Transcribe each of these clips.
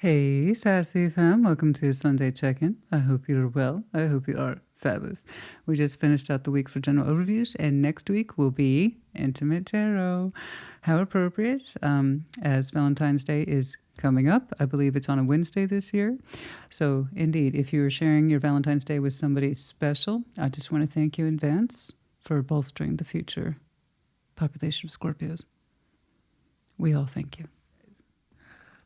Hey, Sassy fam. Welcome to Sunday check-in. I hope you're well. I hope you are fabulous. We just finished out the week for general overviews, and next week will be Intimate Tarot. How appropriate, as Valentine's Day is coming up. I believe it's on a Wednesday this year. So, indeed, if you are sharing your Valentine's Day with somebody special, I just want to thank you in advance for bolstering the future population of Scorpios. We all thank you.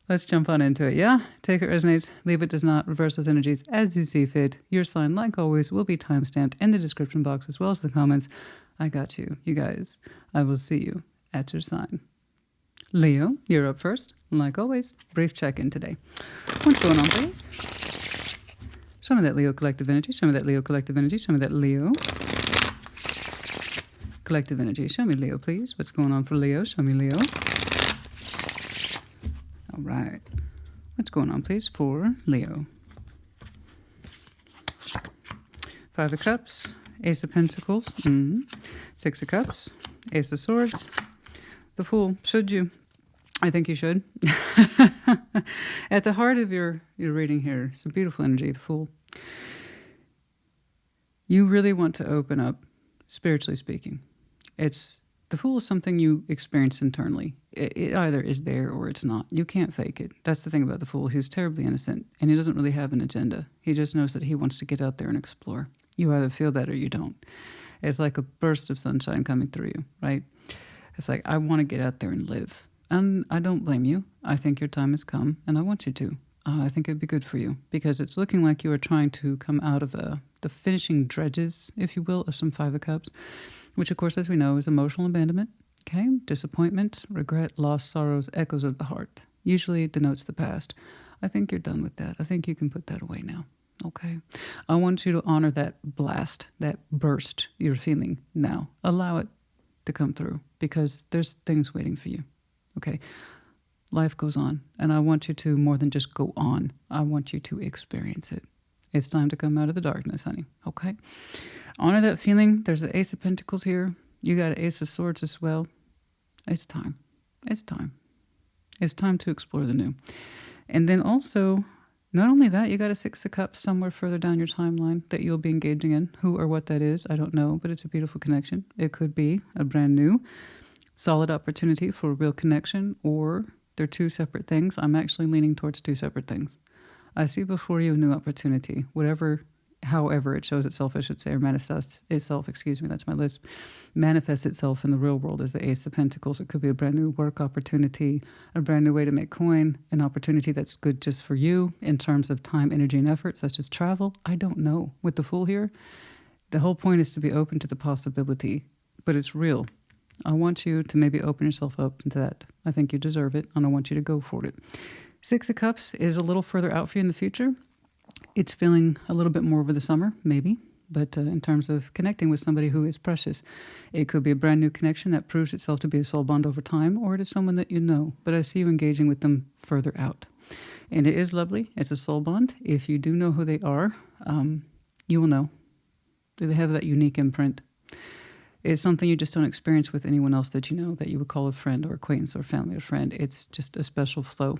Let's jump on into it, yeah? Take it resonates, leave it does not, reverse those energies as you see fit. Your sign, like always, will be timestamped in the description box as well as the comments. I got you, you guys. I will see you at your sign. Leo, you're up first. Like always, brief check-in today. What's going on, please? Show me that Leo collective energy. Show me that Leo collective energy. Show me that Leo collective energy. Show me Leo, please. What's going on for Leo? Show me Leo. All right. What's going on, please, for Leo? Five of Cups, Ace of Pentacles, Six of Cups, Ace of Swords, the Fool. Should you? I think you should. At the heart of your reading here, it's a beautiful energy, the Fool. You really want to open up, spiritually speaking. The Fool is something you experience internally. It either is there or it's not. You can't fake it. That's the thing about the Fool. He's terribly innocent, and he doesn't really have an agenda. He just knows that he wants to get out there and explore. You either feel that or you don't. It's like a burst of sunshine coming through you, right? It's like, I want to get out there and live. And I don't blame you. I think your time has come, and I want you to. I think it'd be good for you, because it's looking like you are trying to come out of the finishing dredges, if you will, of some Five of Cups, which, of course, as we know, is emotional abandonment, okay? Disappointment, regret, loss, sorrows, echoes of the heart. Usually it denotes the past. I think you're done with that. I think you can put that away now, okay? I want you to honor that blast, that burst you're feeling now. Allow it to come through, because there's things waiting for you, okay? Life goes on, and I want you to more than just go on. I want you to experience it. It's time to come out of the darkness, honey, okay? Honor that feeling. There's the Ace of Pentacles here. You got an Ace of Swords as well. It's time. It's time. It's time to explore the new. And then also, not only that, you got a Six of Cups somewhere further down your timeline that you'll be engaging in. Who or what that is, I don't know, but it's a beautiful connection. It could be a brand new, solid opportunity for a real connection, or they're two separate things. I'm actually leaning towards two separate things. I see before you a new opportunity, however it shows itself, I should say, or manifests itself, that's my list, manifests itself in the real world as the Ace of Pentacles. It could be a brand new work opportunity, a brand new way to make coin, an opportunity that's good just for you in terms of time, energy, and effort, such as travel. I don't know. With the Fool here, the whole point is to be open to the possibility, but it's real. I want you to maybe open yourself up to that. I think you deserve it, and I want you to go for it. Six of Cups is a little further out for you in the future. It's feeling a little bit more over the summer, maybe. But in terms of connecting with somebody who is precious, it could be a brand new connection that proves itself to be a soul bond over time, or it is someone that you know. But I see you engaging with them further out. And it is lovely. It's a soul bond. If you do know who they are, you will know. They have that unique imprint. It's something you just don't experience with anyone else that you know, that you would call a friend or acquaintance or family or friend. It's just a special flow.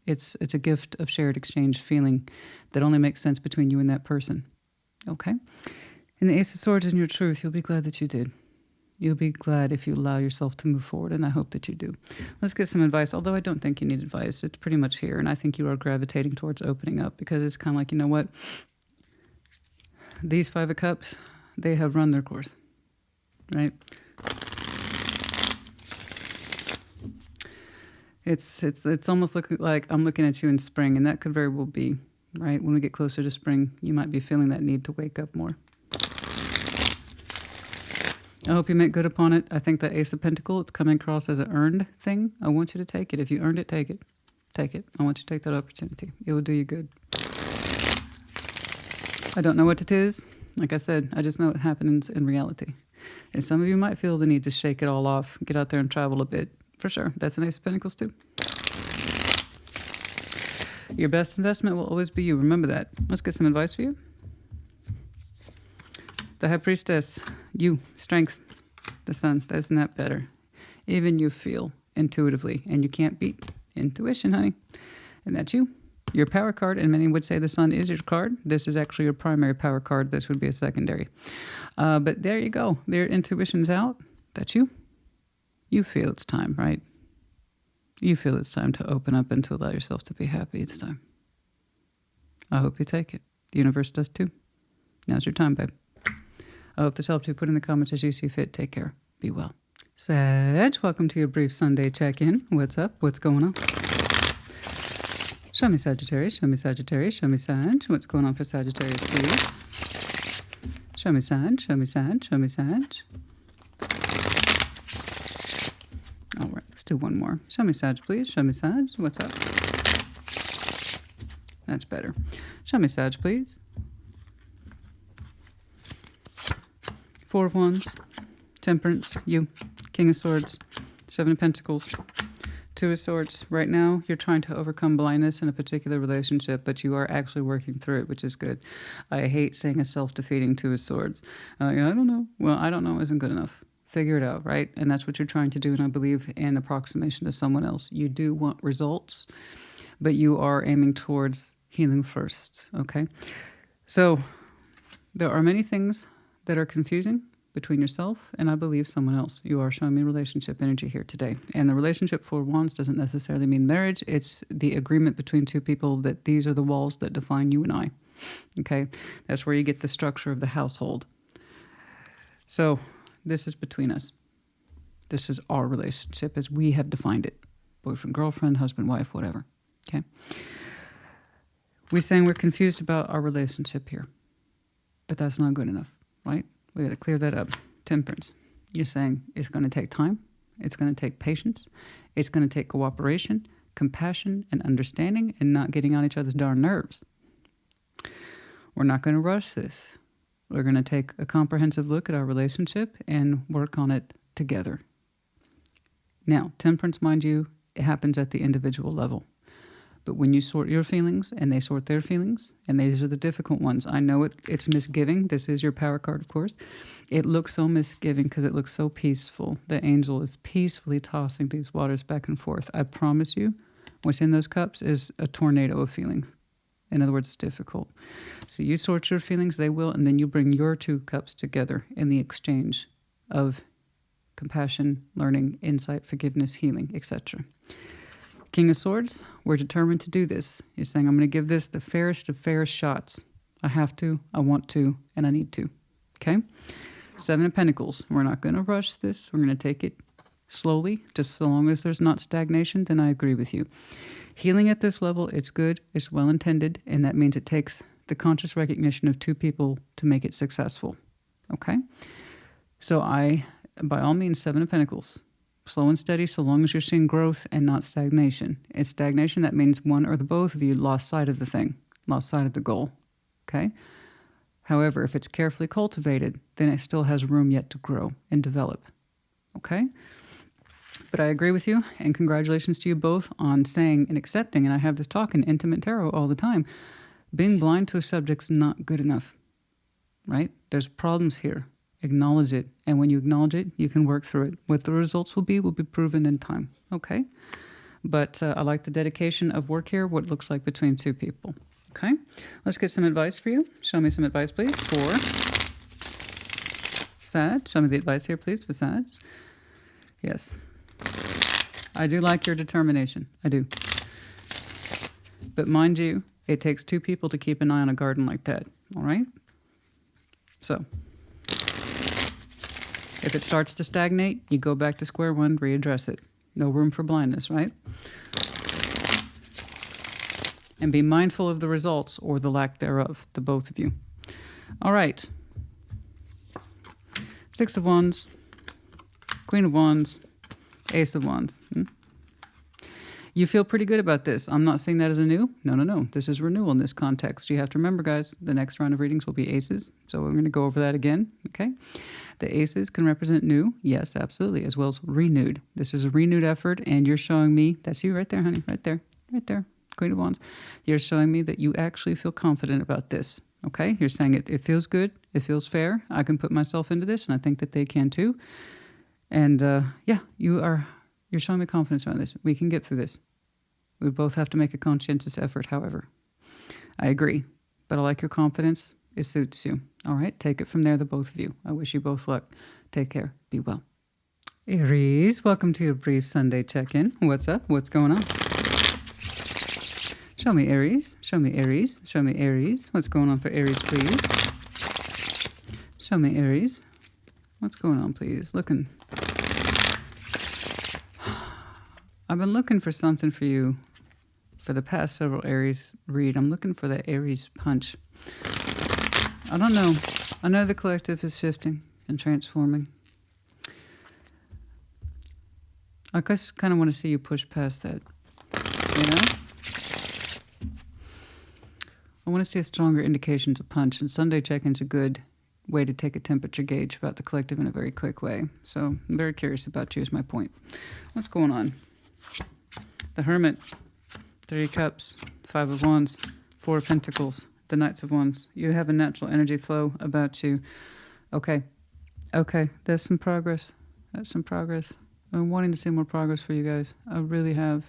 It's a gift of shared exchange feeling that only makes sense between you and that person. Okay? And the Ace of Swords is in your truth. You'll be glad that you did. You'll be glad if you allow yourself to move forward, and I hope that you do. Let's get some advice, although I don't think you need advice. It's pretty much here, and I think you are gravitating towards opening up, because it's kind of like, you know what? These Five of Cups, they have run their course, right? It's almost like I'm looking at you in spring, and that could very well be, right? When we get closer to spring, you might be feeling that need to wake up more. I hope you make good upon it. I think the Ace of Pentacles, it's coming across as an earned thing. I want you to take it. If you earned it, take it. Take it. I want you to take that opportunity. It will do you good. I don't know what it is. Like I said, I just know it happens in reality. And some of you might feel the need to shake it all off, get out there and travel a bit. For sure. That's an Ace of Pentacles too. Your best investment will always be you. Remember that. Let's get some advice for you. The High Priestess. You. Strength. The Sun. Isn't that better? Even you feel intuitively. And you can't beat intuition, honey. And that's you. Your power card, and many would say the sun is your card. This is actually your primary power card. This would be a secondary. But there you go. Their intuition's out. That's you. You feel it's time, right? You feel it's time to open up and to allow yourself to be happy. It's time. I hope you take it. The universe does too. Now's your time, babe. I hope this helped you. Put in the comments as you see fit. Take care. Be well. Sag, welcome to your brief Sunday check-in. What's up? What's going on? Show me Sagittarius. Show me Sagittarius. Show me Sag. What's going on for Sagittarius, please? Show me Sag. Show me Sag. Show me Sag. All right, let's do one more. Show me Sag, please. Show me Sag. What's up? That's better. Show me Sag, please. Four of Wands. Temperance. You. King of Swords. Seven of Pentacles. Two of Swords. Right now, you're trying to overcome blindness in a particular relationship, but you are actually working through it, which is good. I hate saying a self-defeating Two of Swords. I don't know. Well, I don't know isn't good enough. Figure it out, right? And that's what you're trying to do, and I believe in approximation to someone else. You do want results, but you are aiming towards healing first, okay? So there are many things that are confusing between yourself and I believe someone else. You are showing me relationship energy here today. And the relationship for Wands doesn't necessarily mean marriage. It's the agreement between two people that these are the walls that define you and I. Okay? That's where you get the structure of the household. So this is between us. This is our relationship as we have defined it. Boyfriend, girlfriend, husband, wife, whatever. Okay? We're saying we're confused about our relationship here. But that's not good enough, right? We got to clear that up. Temperance. You're saying it's going to take time. It's going to take patience. It's going to take cooperation, compassion, and understanding, and not getting on each other's darn nerves. We're not going to rush this. We're going to take a comprehensive look at our relationship and work on it together. Now, temperance, mind you, it happens at the individual level. But when you sort your feelings and they sort their feelings, and these are the difficult ones. I know it's misgiving. This is your power card, of course. It looks so misgiving because it looks so peaceful. The angel is peacefully tossing these waters back and forth. I promise you, what's in those cups is a tornado of feelings. In other words, it's difficult. So you sort your feelings, they will, and then you bring your two cups together in the exchange of compassion, learning, insight, forgiveness, healing, etc. King of Swords, we're determined to do this. You're saying, I'm going to give this the fairest of fair shots. I have to, I want to, and I need to. Okay? Seven of Pentacles. We're not going to rush this. We're going to take it slowly, just so long as there's not stagnation, then I agree with you. Healing at this level, it's good, it's well-intended, and that means it takes the conscious recognition of two people to make it successful. Okay? So by all means, Seven of Pentacles. Slow and steady so long as you're seeing growth and not stagnation. It's stagnation, that means one or the both of you lost sight of the thing, lost sight of the goal. Okay? However, if it's carefully cultivated, then it still has room yet to grow and develop. Okay? But I agree with you, and congratulations to you both on saying and accepting, and I have this talk in Intimate Tarot all the time, being blind to a subject's not good enough. Right? There's problems here. Acknowledge it. And when you acknowledge it, you can work through it. What the results will be proven in time. Okay? But I like the dedication of work here, what it looks like between two people. Okay? Let's get some advice for you. Show me some advice, please, for Sag. Show me the advice here, please, for Sag. Yes. I do like your determination. I do. But mind you, it takes two people to keep an eye on a garden like that. All right? So if it starts to stagnate, you go back to square one, readdress it. No room for blindness, right? And be mindful of the results or the lack thereof, the both of you. All right. Six of Wands, Queen of Wands, Ace of Wands. You feel pretty good about this. I'm not saying that as a new. No. This is renewal in this context. You have to remember, guys, the next round of readings will be aces. So we're going to go over that again, okay? The aces can represent new. Yes, absolutely, as well as renewed. This is a renewed effort, and you're showing me, that's you right there, honey, right there, Queen of Wands. You're showing me that you actually feel confident about this, okay? You're saying it feels good, it feels fair. I can put myself into this, and I think that they can too. And yeah, you're showing me confidence around this. We can get through this. We both have to make a conscientious effort, however. I agree, but I like your confidence. It suits you. All right, take it from there, the both of you. I wish you both luck. Take care. Be well. Aries, welcome to your brief Sunday check-in. What's up? What's going on? Show me Aries. Show me Aries. Show me Aries. What's going on for Aries, please? Show me Aries. What's going on, please? Looking. I've been looking for something for you for the past several Aries read. I'm looking for the Aries punch. I don't know. I know the collective is shifting and transforming. I just kind of want to see you push past that. You know? I want to see a stronger indication to punch. And Sunday check-in's a good way to take a temperature gauge about the collective in a very quick way. So I'm very curious about you is my point. What's going on? The Hermit. 3 Cups. 5 of Wands. 4 of Pentacles. The Knights of Wands. You have a natural energy flow about you. Okay. Okay. There's some progress. That's some progress. I'm wanting to see more progress for you guys. I really have.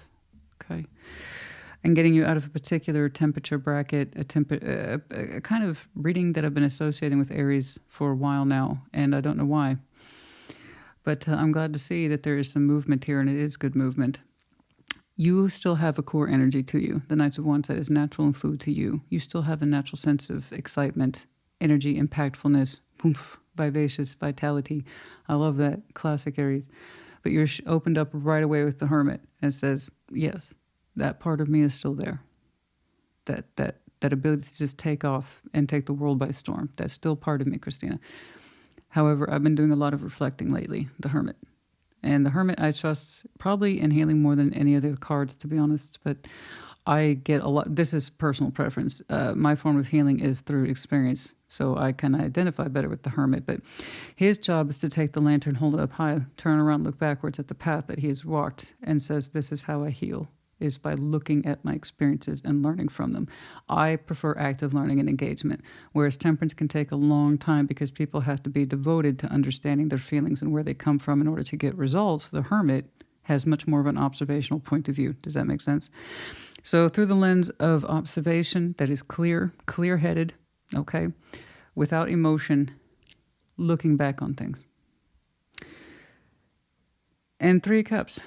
Okay. And getting you out of a particular temperature bracket, a kind of reading that I've been associating with Aries for a while now, and I don't know why. But I'm glad to see that there is some movement here, and it is good movement. You still have a core energy to you. The Knights of Wands, that is natural and fluid to you. You still have a natural sense of excitement, energy, impactfulness, oomph, vivacious, vitality. I love that. Classic Aries. But you're opened up right away with the Hermit and says, yes, that part of me is still there. That ability to just take off and take the world by storm. That's still part of me, Christina. However, I've been doing a lot of reflecting lately, the Hermit. And the Hermit I trust probably in healing more than any other cards, to be honest. But I get a lot. This is personal preference. My form of healing is through experience. So I kind of identify better with the Hermit. But his job is to take the lantern, hold it up high, turn around, look backwards at the path that he has walked and says, this is how I heal, is by looking at my experiences and learning from them. I prefer active learning and engagement, whereas temperance can take a long time because people have to be devoted to understanding their feelings and where they come from in order to get results. The Hermit has much more of an observational point of view. Does that make sense? So through the lens of observation that is clear-headed, okay, without emotion, looking back on things. And 3 Cups.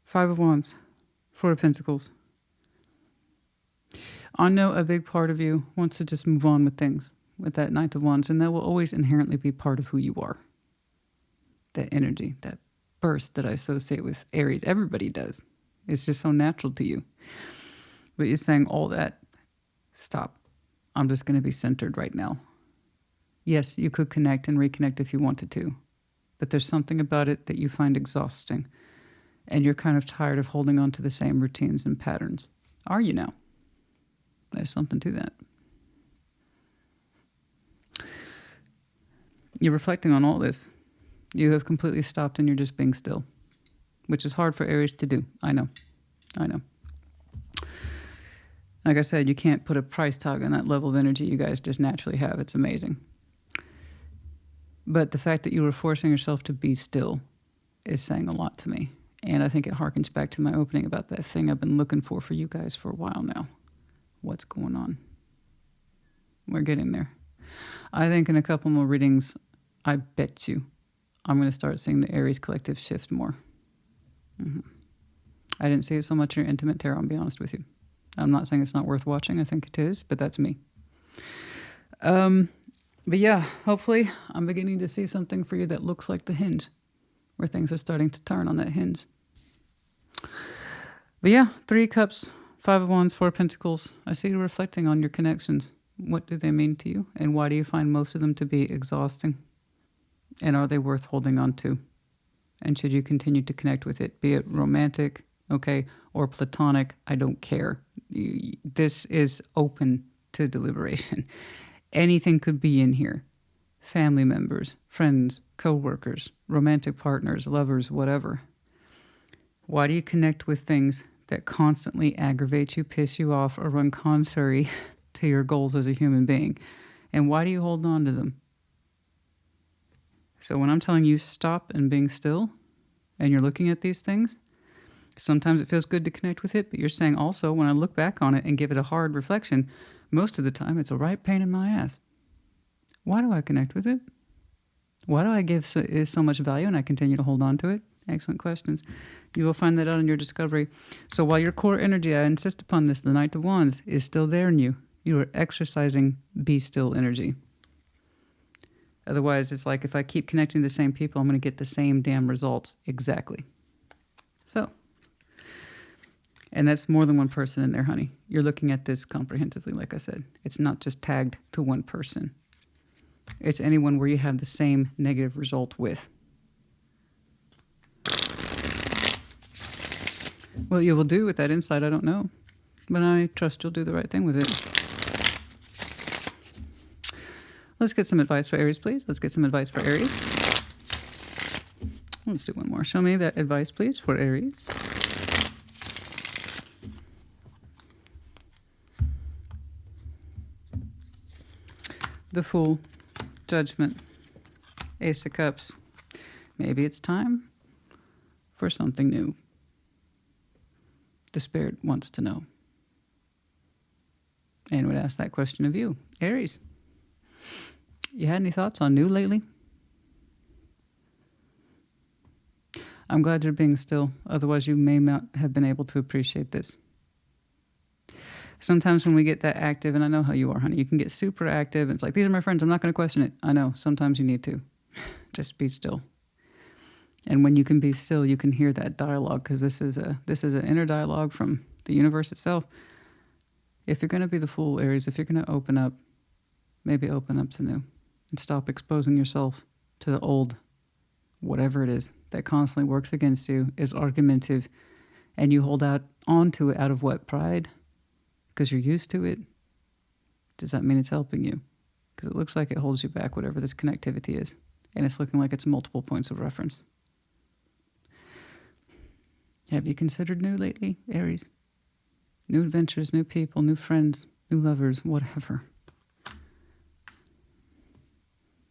5 of Wands, 4 of Pentacles. I know a big part of you wants to just move on with things, with that Knight of Wands, and that will always inherently be part of who you are. That energy, that burst that I associate with Aries. Everybody does. It's just so natural to you. But you're saying all that, stop. I'm just going to be centered right now. Yes, you could connect and reconnect if you wanted to, but there's something about it that you find exhausting. And you're kind of tired of holding on to the same routines and patterns. Are you now? There's something to that. You're reflecting on all this. You have completely stopped and you're just being still, which is hard for Aries to do. I know. Like I said, you can't put a price tag on that level of energy you guys just naturally have. It's amazing. But the fact that you were forcing yourself to be still is saying a lot to me. And I think it harkens back to my opening about that thing I've been looking for you guys for a while now. What's going on? We're getting there. I think in a couple more readings, I bet you I'm going to start seeing the Aries collective shift more. I didn't see it so much in your intimate tarot, I'll be honest with you. I'm not saying it's not worth watching. I think it is, but that's me. But yeah, hopefully I'm beginning to see something for you that looks like the hinge, where things are starting to turn on that hinge. But yeah, 3 Cups, 5 of Wands, 4 of Pentacles. I see you reflecting on your connections. What do they mean to you? And why do you find most of them to be exhausting? And are they worth holding on to? And should you continue to connect with it, be it romantic, okay, or platonic? I don't care. This is open to deliberation. Anything could be in here. Family members, friends, co-workers, romantic partners, lovers, whatever. Why do you connect with things that constantly aggravate you, piss you off, or run contrary to your goals as a human being? And why do you hold on to them? So when I'm telling you stop and being still, and you're looking at these things, Sometimes it feels good to connect with it, but you're saying also, when I look back on it and give it a hard reflection, most of the time it's a right pain in my ass. Why do I connect with it? Why do I give so much value and I continue to hold on to it? Excellent questions. You will find that out in your discovery. So while your core energy, I insist upon this, the Knight of Wands, is still there in you, you are exercising be still energy. Otherwise, it's like if I keep connecting to the same people, I'm going to get the same damn results. Exactly. So, and that's more than one person in there, honey. You're looking at this comprehensively, like I said. It's not just tagged to one person. It's anyone where you have the same negative result with. What you will do with that insight, I don't know. But I trust you'll do the right thing with it. Let's get some advice for Aries, please. Let's get some advice for Aries. Let's do one more. Show me that advice, please, for Aries. The Fool, Judgment, Ace of Cups. Maybe it's time for something new. The Spirit wants to know. And would ask that question of you, Aries. You had any thoughts on new lately? I'm glad you're being still. Otherwise, you may not have been able to appreciate this. Sometimes when we get that active, and I know how you are, honey, you can get super active. And it's like, these are my friends. I'm not going to question it. I know. Sometimes you need to. Just be still. And when you can be still, you can hear that dialogue, because this is an inner dialogue from the universe itself. If you're going to be the Fool, Aries, if you're going to open up, maybe open up to new. And stop exposing yourself to the old, whatever it is that constantly works against you, is argumentative, and you hold on to it out of what? Pride? Because you're used to it? Does that mean it's helping you? Because it looks like it holds you back, whatever this connectivity is. And it's looking like it's multiple points of reference. Have you considered new lately, Aries? New adventures, new people, new friends, new lovers, whatever.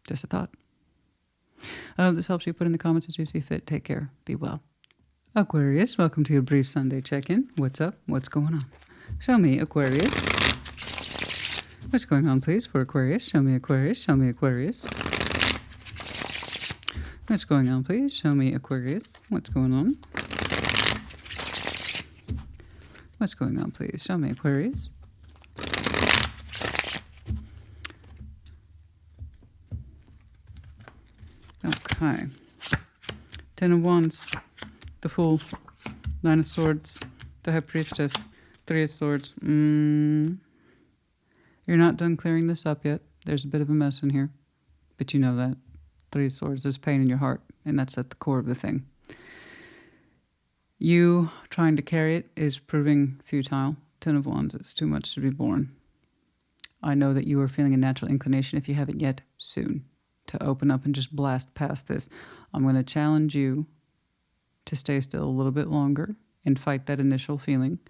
Just a thought. I hope this helps you. Put in the comments as you see fit. Take care. Be well. Aquarius, welcome to your brief Sunday check-in. What's up? What's going on? Show me, Aquarius. What's going on, please, for Aquarius? Show me, Aquarius. Show me, Aquarius. What's going on, please? Show me, Aquarius. What's going on? What's going on, please? Show me, Aquarius. Okay. Ten of Wands, the Fool, Nine of Swords, the High Priestess, Three of Swords. You're not done clearing this up yet. There's a bit of a mess in here, but you know that. Three of Swords, there's pain in your heart, and that's at the core of the thing. You trying to carry it is proving futile. Ten of Wands, it's too much to be borne. I know that you are feeling a natural inclination, if you haven't yet, soon, to open up and just blast past this. I'm going to challenge you to stay still a little bit longer and fight that initial feeling.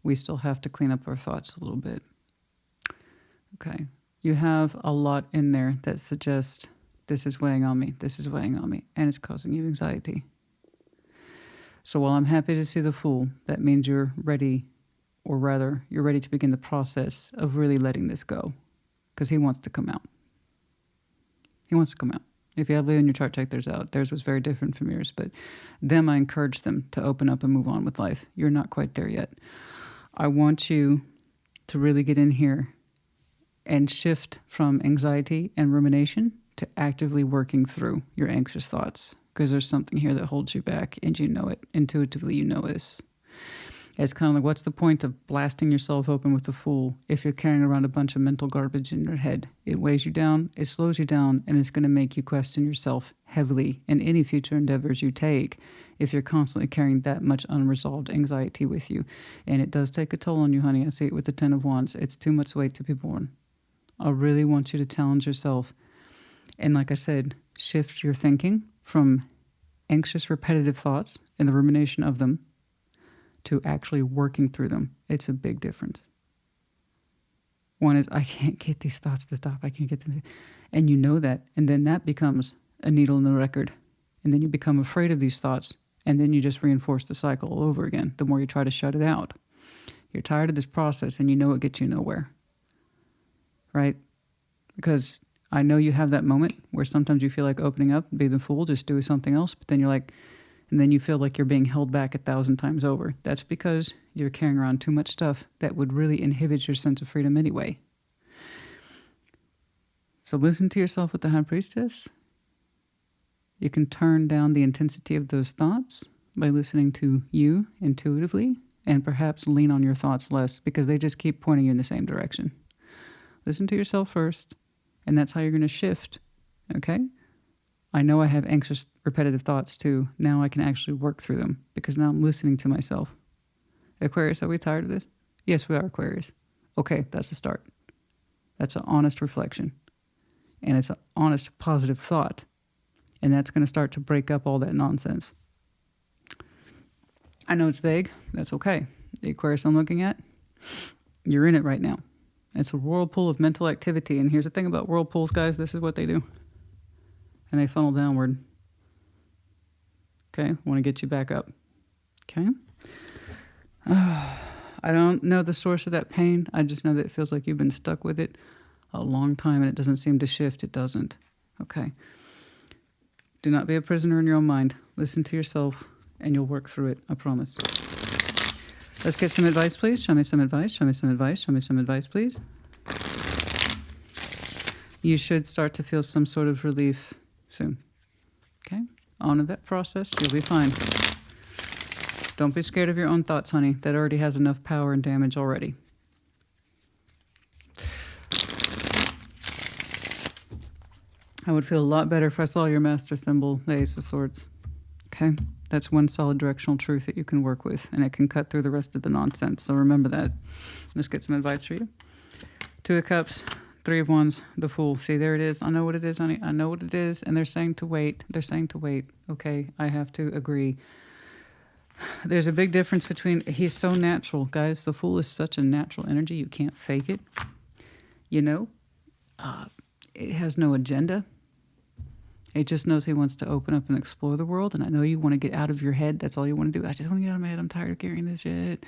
We still have to clean up our thoughts a little bit. Okay. You have a lot in there that suggests this is weighing on me, this is weighing on me, and it's causing you anxiety. So while I'm happy to see the Fool, that means you're ready, or rather, you're ready to begin the process of really letting this go, because he wants to come out. He wants to come out. If you have Leo in your chart, check theirs out. Theirs was very different from yours, but them, I encourage them to open up and move on with life. You're not quite there yet. I want you to really get in here and shift from anxiety and rumination to actively working through your anxious thoughts, because there's something here that holds you back, and you know it. Intuitively, you know this. It's kind of like, what's the point of blasting yourself open with the Fool if you're carrying around a bunch of mental garbage in your head? It weighs you down, it slows you down, and it's going to make you question yourself heavily in any future endeavors you take if you're constantly carrying that much unresolved anxiety with you. And it does take a toll on you, honey. I see it with the Ten of Wands. It's too much weight to be borne. I really want you to challenge yourself. And like I said, shift your thinking from anxious, repetitive thoughts and the rumination of them to actually working through them. It's a big difference. One is, I can't get these thoughts to stop. I can't get them. And you know that. And then that becomes a needle in the record. And then you become afraid of these thoughts. And then you just reinforce the cycle all over again, the more you try to shut it out. You're tired of this process and you know it gets you nowhere, right? Because I know you have that moment where sometimes you feel like opening up, be the fool, just do something else. But then you're like, and then you feel like you're being held back 1,000 times over. That's because you're carrying around too much stuff that would really inhibit your sense of freedom anyway. So listen to yourself with the High Priestess. You can turn down the intensity of those thoughts by listening to you intuitively, and perhaps lean on your thoughts less because they just keep pointing you in the same direction. Listen to yourself first, and that's how you're going to shift, okay? I know I have anxious, repetitive thoughts too. Now I can actually work through them because now I'm listening to myself. Aquarius, are we tired of this? Yes, we are, Aquarius. Okay, that's a start. That's an honest reflection. And it's an honest, positive thought. And that's going to start to break up all that nonsense. I know it's vague. That's okay. The Aquarius I'm looking at, you're in it right now. It's a whirlpool of mental activity. And here's the thing about whirlpools, guys. This is what they do. And they funnel downward. Okay? Want to get you back up. Okay? I don't know the source of that pain. I just know that it feels like you've been stuck with it a long time and it doesn't seem to shift. It doesn't. Okay? Do not be a prisoner in your own mind. Listen to yourself and you'll work through it. I promise. Let's get some advice, please. Show me some advice. Show me some advice. Show me some advice, please. You should start to feel some sort of relief soon. Okay? Honor that process. You'll be fine. Don't be scared of your own thoughts, honey. That already has enough power and damage already. I would feel a lot better if I saw your master symbol, the Ace of Swords. Okay? That's one solid directional truth that you can work with, and it can cut through the rest of the nonsense. So remember that. Let's get some advice for you. Two of Cups, Three of Wands, the Fool. See, there it is. I know what it is, honey. I know what it is. And they're saying to wait. They're saying to wait. Okay, I have to agree. There's a big difference between, he's so natural. Guys, the Fool is such a natural energy. You can't fake it. You know? It has no agenda. It just knows he wants to open up and explore the world. And I know you want to get out of your head. That's all you want to do. I just want to get out of my head. I'm tired of carrying this shit.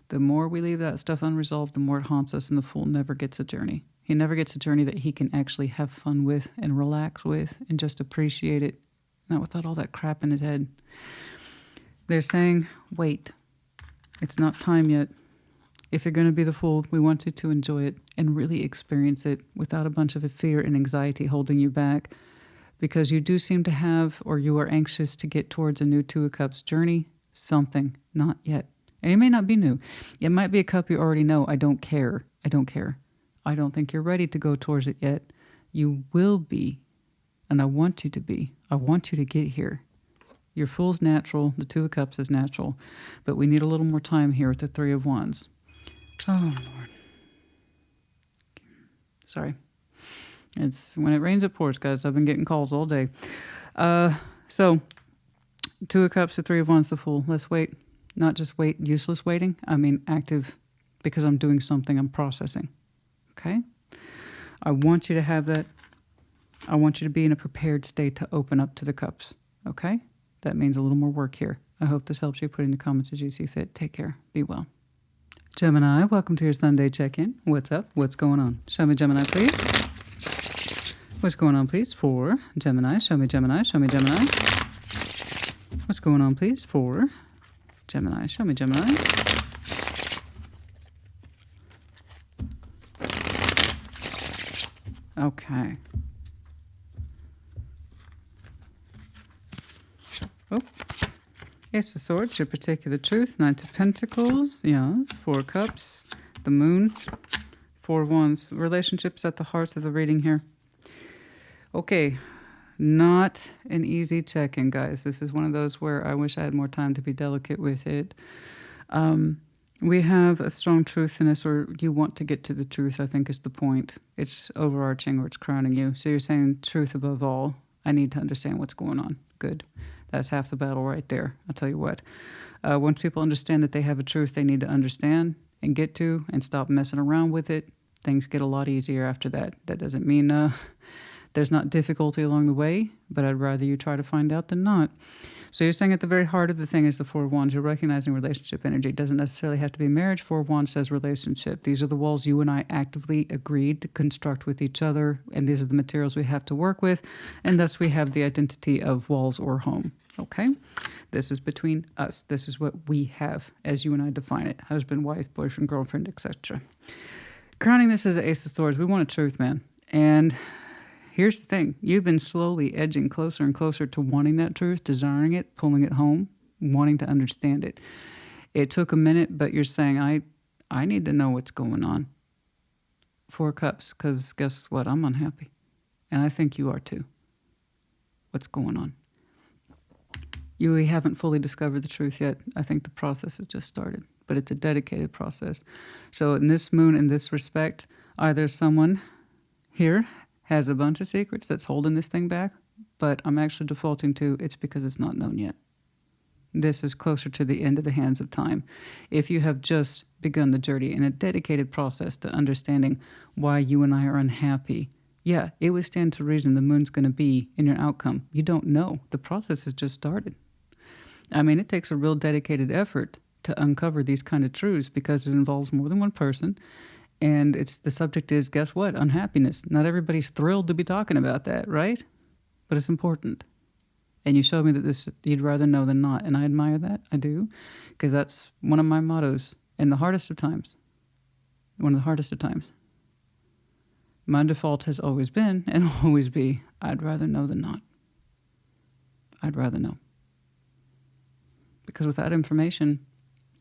The more we leave that stuff unresolved, the more it haunts us. And the Fool never gets a journey. He never gets a journey that he can actually have fun with and relax with and just appreciate it. Not without all that crap in his head. They're saying, wait. It's not time yet. If you're going to be the Fool, we want you to enjoy it and really experience it without a bunch of fear and anxiety holding you back. Because you do seem to have, or you are anxious to get towards a new Two of Cups journey. Something. Not yet. And it may not be new. It might be a cup you already know. I don't care. I don't care. I don't think you're ready to go towards it yet. You will be. And I want you to be. I want you to get here. Your Fool's natural. The Two of Cups is natural. But we need a little more time here with the Three of Wands. Oh, Lord. Sorry. It's when it rains, it pours, guys. I've been getting calls all day. So, Two of Cups, the Three of Wands, the Fool. Let's wait. Not just wait, useless waiting. I mean active, because I'm doing something, I'm processing. Okay? I want you to have that. I want you to be in a prepared state to open up to the cups. Okay? That means a little more work here. I hope this helps you. Put in the comments as you see fit. Take care. Be well. Gemini, welcome to your Sunday check-in. What's up? What's going on? Show me Gemini, please. What's going on, please, for Gemini? Show me Gemini. Show me Gemini. What's going on, please, for Gemini? Show me Gemini. Okay. Oh. Ace of Swords, your particular truth. Knight of Pentacles. Yes. Four of Cups. The Moon. Four of Wands. Relationships at the heart of the reading here. Okay, not an easy check-in, guys. This is one of those where I wish I had more time to be delicate with it. We have a strong truth in us, or you want to get to the truth, I think is the point. It's overarching, or it's crowning you. So you're saying truth above all. I need to understand what's going on. Good. That's half the battle right there. I'll tell you what. Once people understand that they have a truth they need to understand and get to and stop messing around with it, things get a lot easier after that. That doesn't mean There's not difficulty along the way, but I'd rather you try to find out than not. So you're saying at the very heart of the thing is the Four of Wands. You're recognizing relationship energy. It doesn't necessarily have to be marriage. Four of Wands says relationship. These are the walls you and I actively agreed to construct with each other, and these are the materials we have to work with, and thus we have the identity of walls or home. Okay? This is between us. This is what we have as you and I define it. Husband, wife, boyfriend, girlfriend, etc. Crowning this as an Ace of Swords, we want a truth, man. And here's the thing. You've been slowly edging closer and closer to wanting that truth, desiring it, pulling it home, wanting to understand it. It took a minute, but you're saying, I need to know what's going on. Four of Cups, because guess what? I'm unhappy. And I think you are too. What's going on? You haven't fully discovered the truth yet. I think the process has just started, but it's a dedicated process. So in this moon, in this respect, either someone here has a bunch of secrets that's holding this thing back, but I'm actually defaulting to it's because it's not known yet. This is closer to the end of the hands of time. If you have just begun the journey in a dedicated process to understanding why you and I are unhappy, yeah, it would stand to reason the moon's going to be in your outcome. You don't know. The process has just started. I mean, it takes a real dedicated effort to uncover these kind of truths because it involves more than one person. And the subject is, guess what? Unhappiness. Not everybody's thrilled to be talking about that, right? But it's important. And you showed me that you'd rather know than not. And I admire that. I do. Because that's one of my mottos in the hardest of times. One of the hardest of times. My default has always been and will always be, I'd rather know than not. I'd rather know. Because without information,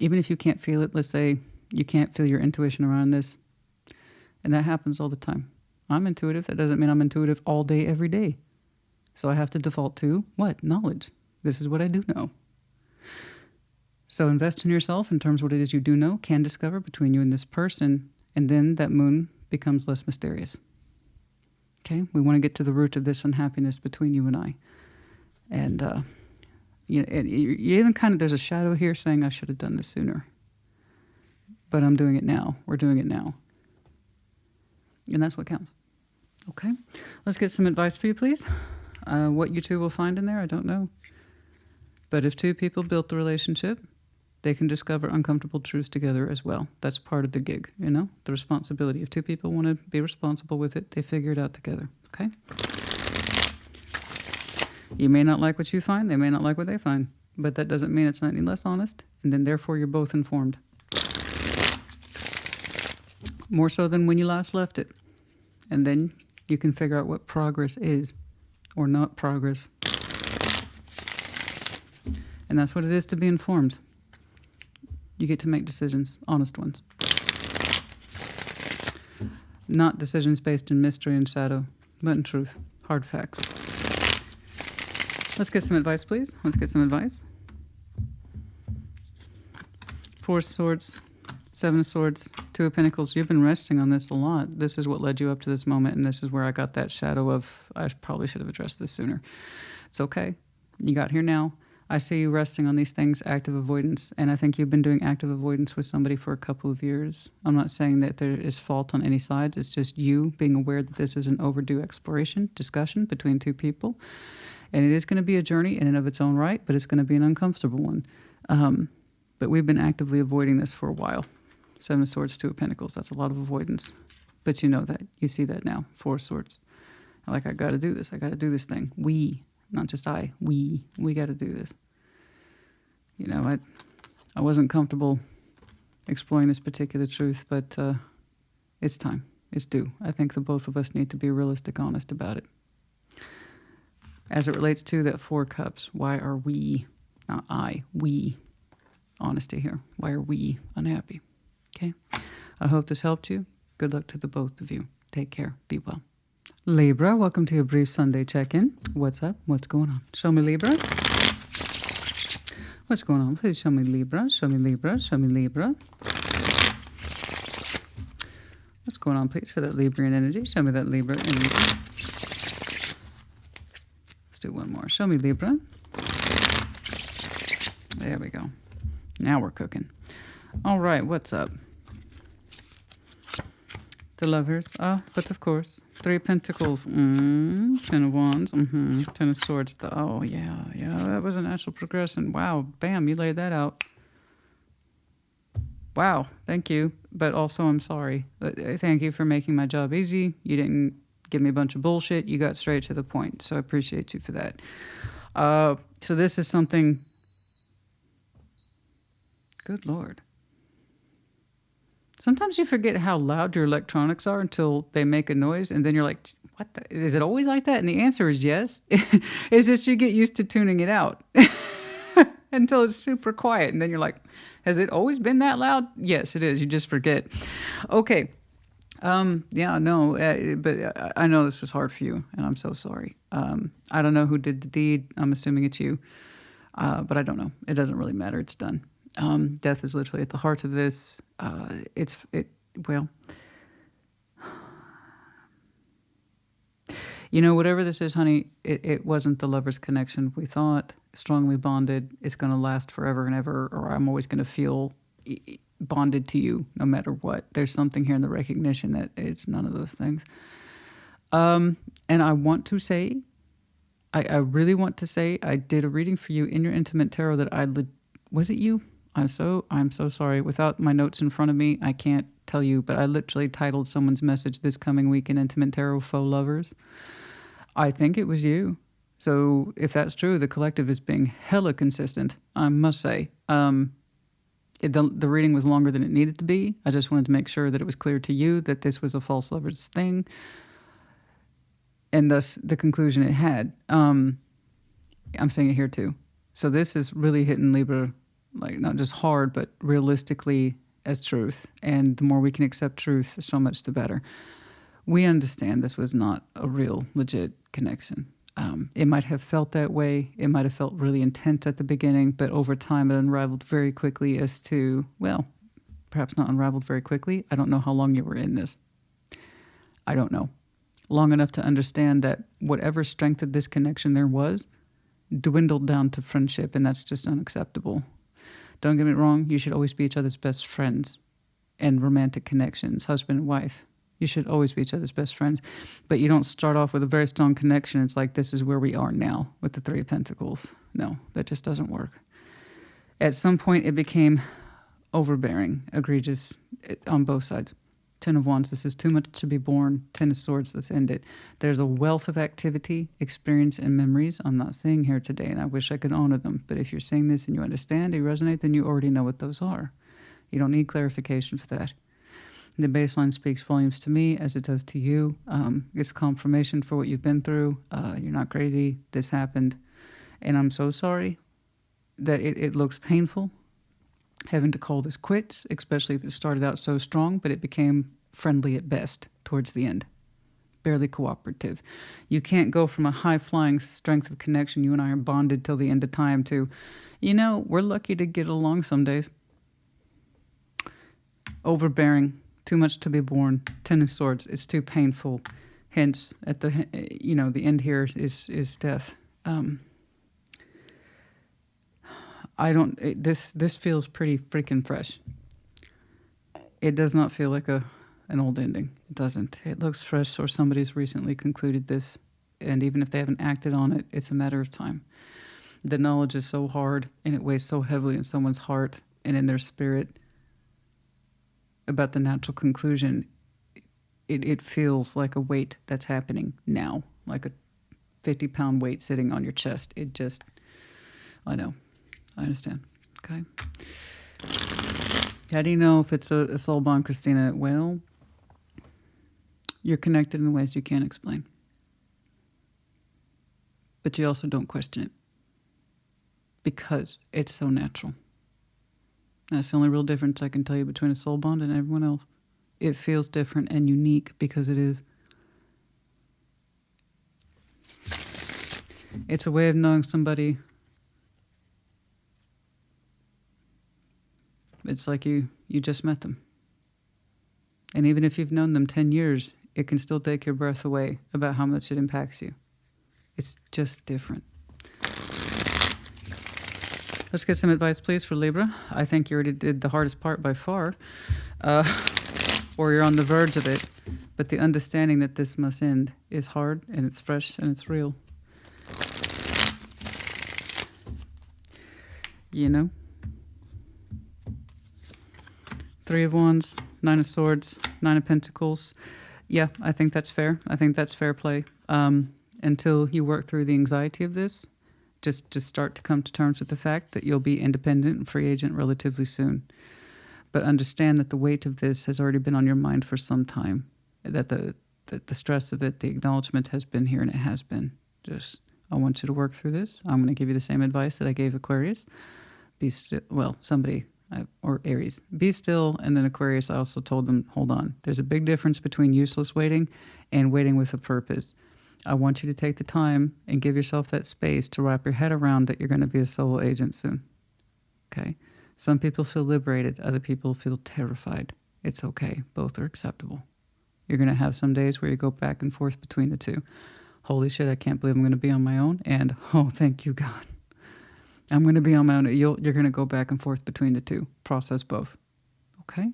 even if you can't feel it, let's say you can't feel your intuition around this, and that happens all the time. I'm intuitive. That doesn't mean I'm intuitive all day, every day. So I have to default to what? Knowledge. This is what I do know. So invest in yourself in terms of what it is you do know, can discover between you and this person, and then that moon becomes less mysterious. Okay? We want to get to the root of this unhappiness between you and I. And, you even kind of, there's a shadow here saying I should have done this sooner. But I'm doing it now. We're doing it now. And that's what counts. Okay? Let's get some advice for you, please. What you two will find in there, I don't know. But if two people built the relationship, they can discover uncomfortable truths together as well. That's part of the gig, the responsibility. If two people want to be responsible with it, they figure it out together. Okay? You may not like what you find. They may not like what they find. But that doesn't mean it's not any less honest. And then therefore you're both informed. More so than when you last left it. And then you can figure out what progress is or not progress. And that's what it is to be informed. You get to make decisions, honest ones. Not decisions based in mystery and shadow, but in truth, hard facts. Let's get some advice, please. Let's get some advice. Four of Swords, Seven of Swords, Two of Pentacles. You've been resting on this a lot. This is what led you up to this moment, and this is where I got that shadow of, I probably should have addressed this sooner. It's okay. You got here now. I see you resting on these things, active avoidance, and I think you've been doing active avoidance with somebody for a couple of years. I'm not saying that there is fault on any sides. It's just you being aware that this is an overdue exploration, discussion between two people. And it is going to be a journey in and of its own right, but it's going to be an uncomfortable one. But we've been actively avoiding this for a while. Seven of Swords, Two of Pentacles. That's a lot of avoidance. But you know that. You see that now. Four of Swords. I got to do this. I got to do this thing. We, not just I. We got to do this. I wasn't comfortable exploring this particular truth, but it's time. It's due. I think the both of us need to be realistic, honest about it. As it relates to that Four Cups, why are we, not I, we, honesty here. Why are we unhappy? Okay. I hope this helped you. Good luck to the both of you. Take care. Be well. Libra, welcome to your brief Sunday check-in. What's up? What's going on? Show me Libra. What's going on? Please show me Libra. Show me Libra. Show me Libra. What's going on, please, for that Librian energy? Show me that Libra energy. Let's do one more. Show me Libra. There we go. Now we're cooking. All right, what's up? The Lovers. But of course, Three of Pentacles. Ten of Wands. Ten of Swords. Oh, yeah. That was a natural progression. Wow. Bam, you laid that out. Wow. Thank you. But also, I'm sorry. Thank you for making my job easy. You didn't give me a bunch of bullshit. You got straight to the point. So I appreciate you for that. So this is something... Good Lord. Sometimes you forget how loud your electronics are until they make a noise, and then you're like, what is it always like that? And the answer is yes. It's just you get used to tuning it out until it's super quiet, and then you're like, has it always been that loud? Yes, it is. You just forget. Okay. Yeah, no, but I know this was hard for you, and I'm so sorry. I don't know who did the deed. I'm assuming it's you, but I don't know. It doesn't really matter. It's done. Death is literally at the heart of this. Well, you know, whatever this is, honey, it wasn't the lover's connection we thought. Strongly bonded. It's going to last forever and ever, or I'm always going to feel bonded to you no matter what. There's something here in the recognition that it's none of those things. And I want to say, I really want to say, I did a reading for you in your intimate tarot that was it you? I'm so sorry. Without my notes in front of me, I can't tell you, but I literally titled someone's message this coming week in Intimate Tarot, Faux Lovers. I think it was you. So if that's true, the collective is being hella consistent, I must say. The reading was longer than it needed to be. I just wanted to make sure that it was clear to you that this was a false lover's thing. And thus the conclusion it had. I'm saying it here too. So this is really hitting Libra, like not just hard, but realistically as truth. And the more we can accept truth, so much the better. We understand this was not a real, legit connection. It might have felt that way. It might have felt really intense at the beginning, but over time it unraveled very quickly as to, well, perhaps not unraveled very quickly. I don't know how long you were in this. I don't know. Long enough to understand that whatever strength of this connection there was dwindled down to friendship, and that's just unacceptable. Don't get me wrong, you should always be each other's best friends and romantic connections, husband and wife. You should always be each other's best friends. But you don't start off with a very strong connection. It's like, this is where we are now with the Three of Pentacles. No, that just doesn't work. At some point, it became overbearing, egregious on both sides. Ten of Wands, this is too much to be borne. Ten of Swords, let's end it. There's a wealth of activity, experience, and memories I'm not seeing here today, and I wish I could honor them. But if you're seeing this and you understand, you resonate, then you already know what those are. You don't need clarification for that. The baseline speaks volumes to me as it does to you. It's confirmation for what you've been through. You're not crazy. This happened. And I'm so sorry that it looks painful having to call this quits, especially if it started out so strong, but it became friendly at best towards the end. Barely cooperative. You can't go from a high-flying strength of connection, you and I are bonded till the end of time, to, you know, we're lucky to get along some days. Overbearing. Too much to be borne. Ten of Swords. It's too painful. Hence, at the the end here is death. This feels pretty freaking fresh. It does not feel like an old ending. It doesn't. It looks fresh, or somebody's recently concluded this, and even if they haven't acted on it, it's a matter of time. The knowledge is so hard, and it weighs so heavily in someone's heart and in their spirit about the natural conclusion. It feels like a weight that's happening now, like a 50-pound weight sitting on your chest. I know. I understand. Okay. How do you know if it's a soul bond, Christina? Well, you're connected in ways you can't explain. But you also don't question it because it's so natural. That's the only real difference I can tell you between a soul bond and everyone else. It feels different and unique because it is. It's a way of knowing somebody. It's like you just met them. And even if you've known them 10 years, it can still take your breath away about how much it impacts you. It's just different. Let's get some advice, please, for Libra. I think you already did the hardest part by far. or you're on the verge of it. But the understanding that this must end is hard, and it's fresh, and it's real. You know? 3 of Wands, 9 of Swords, 9 of Pentacles. Yeah, I think that's fair. I think that's fair play. Until you work through the anxiety of this, just start to come to terms with the fact that you'll be independent and free agent relatively soon. But understand that the weight of this has already been on your mind for some time. That the stress of it, the acknowledgement has been here, and it has been. Just, I want you to work through this. I'm going to give you the same advice that I gave Aquarius. Be still. Well, somebody, or Aries. Be still. And then Aquarius, I also told them, hold on. There's a big difference between useless waiting and waiting with a purpose. I want you to take the time and give yourself that space to wrap your head around that you're going to be a solo agent soon. Okay? Some people feel liberated. Other people feel terrified. It's okay. Both are acceptable. You're going to have some days where you go back and forth between the two. Holy shit, I can't believe I'm going to be on my own. And, oh, thank you, God. I'm going to be on my own. You're going to go back and forth between the two. Process both. Okay?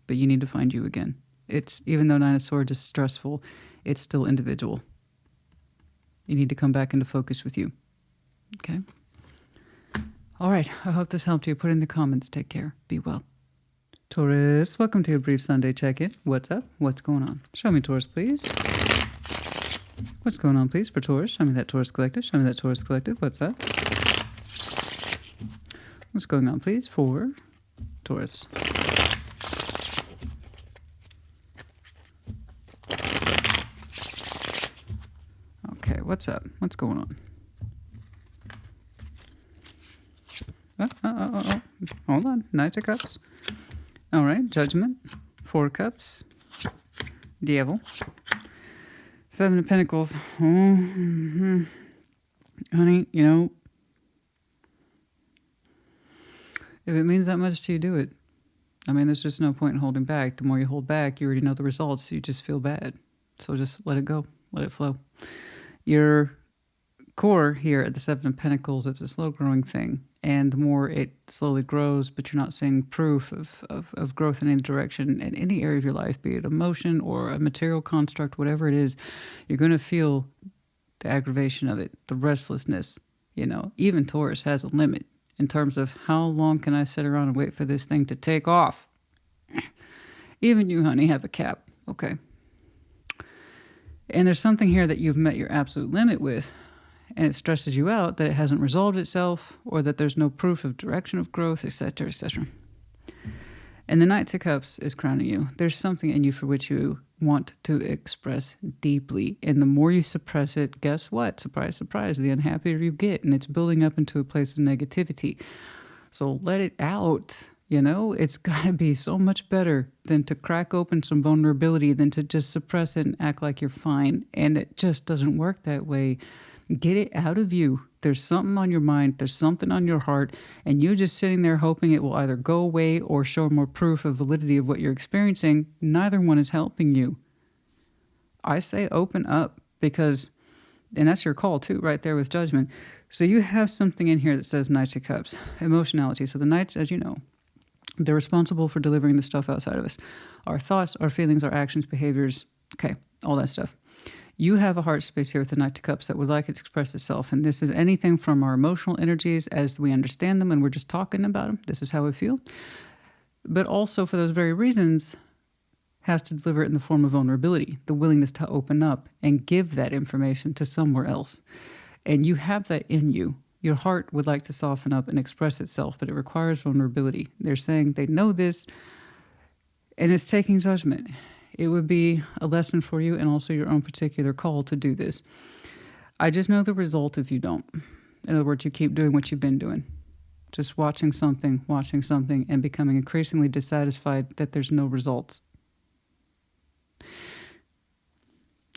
But you need to find you again. It's, even though 9 of Swords is stressful, it's still individual. You need to come back into focus with you. Okay? All right. I hope this helped you. Put in the comments. Take care. Be well. Taurus, welcome to your brief Sunday check-in. What's up? What's going on? Show me Taurus, please. What's going on, please, for Taurus? Show me that Taurus Collective. Show me that Taurus Collective. What's up? What's going on, please, for Taurus? Okay, what's up? What's going on? Oh. Hold on. Knight of Cups. All right, Judgment. 4 Cups. Devil. 7 of Pentacles. Honey, you know, if it means that much to you, do it. I mean, there's just no point in holding back. The more you hold back, you already know the results. You just feel bad. So just let it go. Let it flow. Your core here at the 7 of Pentacles, it's a slow-growing thing. And the more it slowly grows, but you're not seeing proof of growth in any direction in any area of your life, be it emotion or a material construct, whatever it is, you're going to feel the aggravation of it, the restlessness. You know, even Taurus has a limit in terms of how long can I sit around and wait for this thing to take off? Even you, honey, have a cap. Okay. And there's something here that you've met your absolute limit with, and it stresses you out that it hasn't resolved itself, or that there's no proof of direction of growth, etc., etc. And the Knight of Cups is crowning you. There's something in you for which you want to express deeply. And the more you suppress it, guess what? Surprise, surprise, the unhappier you get. And it's building up into a place of negativity. So let it out. You know, it's got to be so much better than to crack open some vulnerability than to just suppress it and act like you're fine. And it just doesn't work that way. Get it out of you. There's something on your mind. There's something on your heart. And you just sitting there hoping it will either go away or show more proof of validity of what you're experiencing. Neither one is helping you. I say open up because, and that's your call too, right there with Judgment. So you have something in here that says Knights of Cups, emotionality. So the Knights, as you know, they're responsible for delivering the stuff outside of us. Our thoughts, our feelings, our actions, behaviors, okay, all that stuff. You have a heart space here with the Knight of Cups that would like it to express itself. And this is anything from our emotional energies as we understand them and we're just talking about them. This is how we feel. But also for those very reasons, has to deliver it in the form of vulnerability, the willingness to open up and give that information to somewhere else. And you have that in you. Your heart would like to soften up and express itself, but it requires vulnerability. They're saying they know this, and it's taking judgment. It would be a lesson for you and also your own particular call to do this. I just know the result if you don't. In other words, you keep doing what you've been doing. Just watching something, and becoming increasingly dissatisfied that there's no results.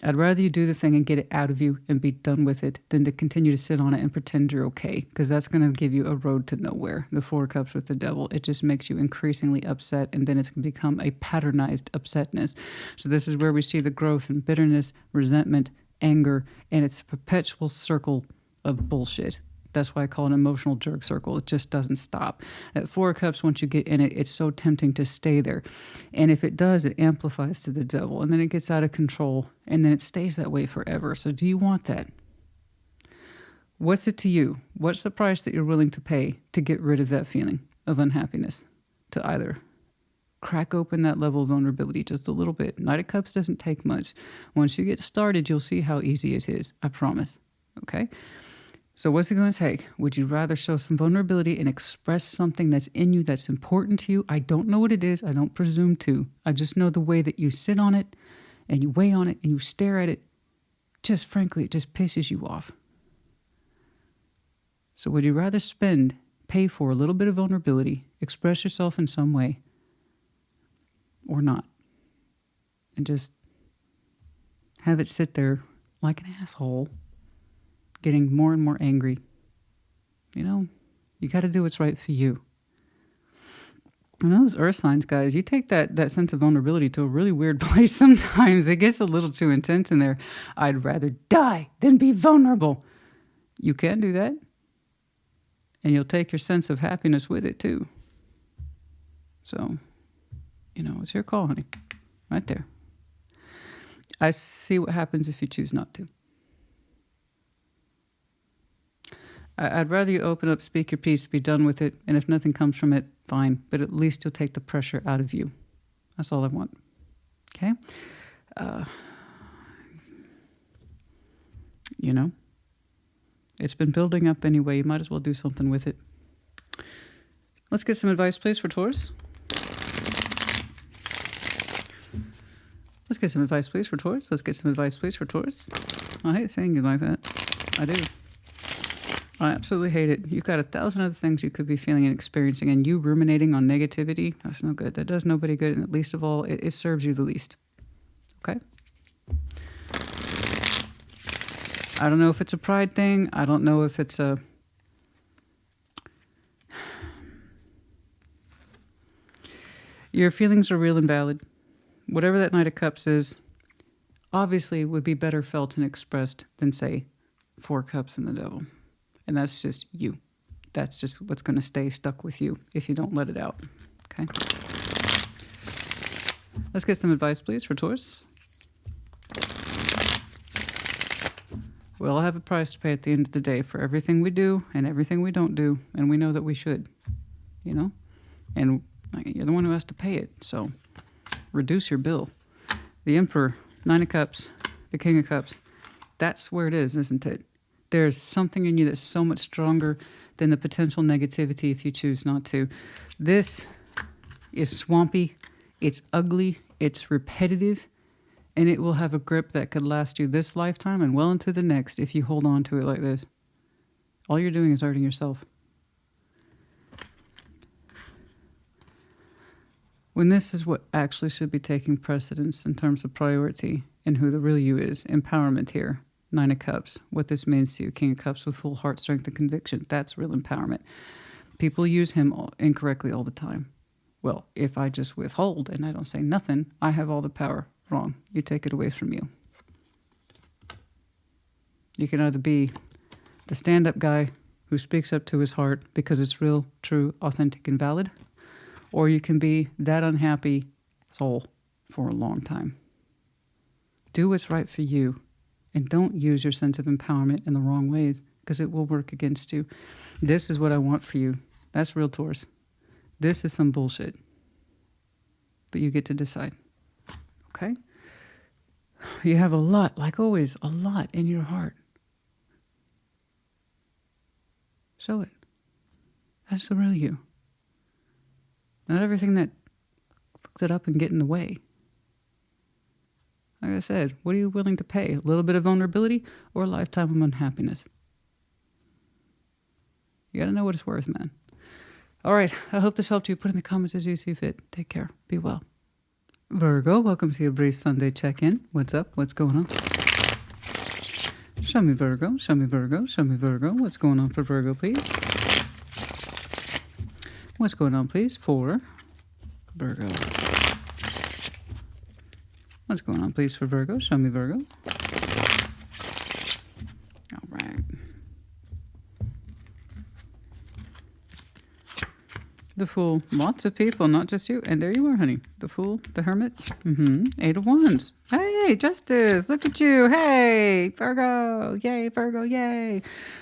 I'd rather you do the thing and get it out of you and be done with it than to continue to sit on it and pretend you're okay, because that's going to give you a road to nowhere. The 4 Cups with the Devil, it just makes you increasingly upset, and then it's going to become a patternized upsetness. So this is where we see the growth in bitterness, resentment, anger, and it's a perpetual circle of bullshit That's why I call it an emotional jerk circle. It just doesn't stop. At 4 of Cups, once you get in it, it's so tempting to stay there. And if it does, it amplifies to the devil. And then it gets out of control. And then it stays that way forever. So do you want that? What's it to you? What's the price that you're willing to pay to get rid of that feeling of unhappiness? To either crack open that level of vulnerability just a little bit. Knight of Cups doesn't take much. Once you get started, you'll see how easy it is. I promise. Okay? So what's it going to take? Would you rather show some vulnerability and express something that's in you that's important to you? I don't know what it is. I don't presume to. I just know the way that you sit on it and you weigh on it and you stare at it. Just frankly, it just pisses you off. So would you rather pay for a little bit of vulnerability, express yourself in some way, or not? And just have it sit there like an asshole, getting more and more angry. You know, you got to do what's right for you. And those earth signs, guys, you take that sense of vulnerability to a really weird place sometimes. It gets a little too intense in there. I'd rather die than be vulnerable. You can do that. And you'll take your sense of happiness with it too. So, you know, it's your call, honey. Right there. I see what happens if you choose not to. I'd rather you open up, speak your piece, be done with it. And if nothing comes from it, fine. But at least you'll take the pressure out of you. That's all I want. Okay? You know? It's been building up anyway. You might as well do something with it. Let's get some advice, please, for Taurus. Let's get some advice, please, for Taurus. Let's get some advice, please, for Taurus. I hate saying you like that. I do. I absolutely hate it. You've got 1,000 other things you could be feeling and experiencing, and you ruminating on negativity, that's no good. That does nobody good, and least of all, it serves you the least. Okay? I don't know if it's a pride thing. I don't know if it's a... Your feelings are real and valid. Whatever that Knight of Cups is, obviously would be better felt and expressed than, say, 4 Cups and the Devil. And that's just you. That's just what's going to stay stuck with you if you don't let it out. Okay? Let's get some advice, please, for Taurus. We all have a price to pay at the end of the day for everything we do and everything we don't do, and we know that we should, you know? And you're the one who has to pay it, so reduce your bill. The Emperor, 9 of Cups, the King of Cups, that's where it is, isn't it? There's something in you that's so much stronger than the potential negativity if you choose not to. This is swampy, it's ugly, it's repetitive, and it will have a grip that could last you this lifetime and well into the next if you hold on to it like this. All you're doing is hurting yourself. When this is what actually should be taking precedence in terms of priority and who the real you is, empowerment here. 9 of Cups, what this means to you. King of Cups with full heart, strength, and conviction. That's real empowerment. People use him incorrectly all the time. Well, if I just withhold and I don't say nothing, I have all the power. Wrong. You take it away from you. You can either be the stand-up guy who speaks up to his heart because it's real, true, authentic, and valid, or you can be that unhappy soul for a long time. Do what's right for you, and don't use your sense of empowerment in the wrong ways because it will work against you. This is what I want for you. That's real, Taurus. This is some bullshit. But you get to decide. Okay? You have a lot, like always, a lot in your heart. Show it. That's the real you. Not everything that fucks it up and get in the way. Like I said, what are you willing to pay? A little bit of vulnerability or a lifetime of unhappiness? You gotta know what it's worth, man. All right, I hope this helped you. Put in the comments as you see fit. Take care. Be well. Virgo, welcome to your brief Sunday check-in. What's up? What's going on? Show me Virgo. Show me Virgo. Show me Virgo. What's going on for Virgo, please? What's going on, please, for Virgo? What's going on, please, for Virgo? Show me Virgo. All right. The Fool. Lots of people, not just you. And there you are, honey. The Fool, the Hermit. Eight of Wands. Hey, Justice. Look at you. Hey, Virgo. Yay, Virgo. Yay.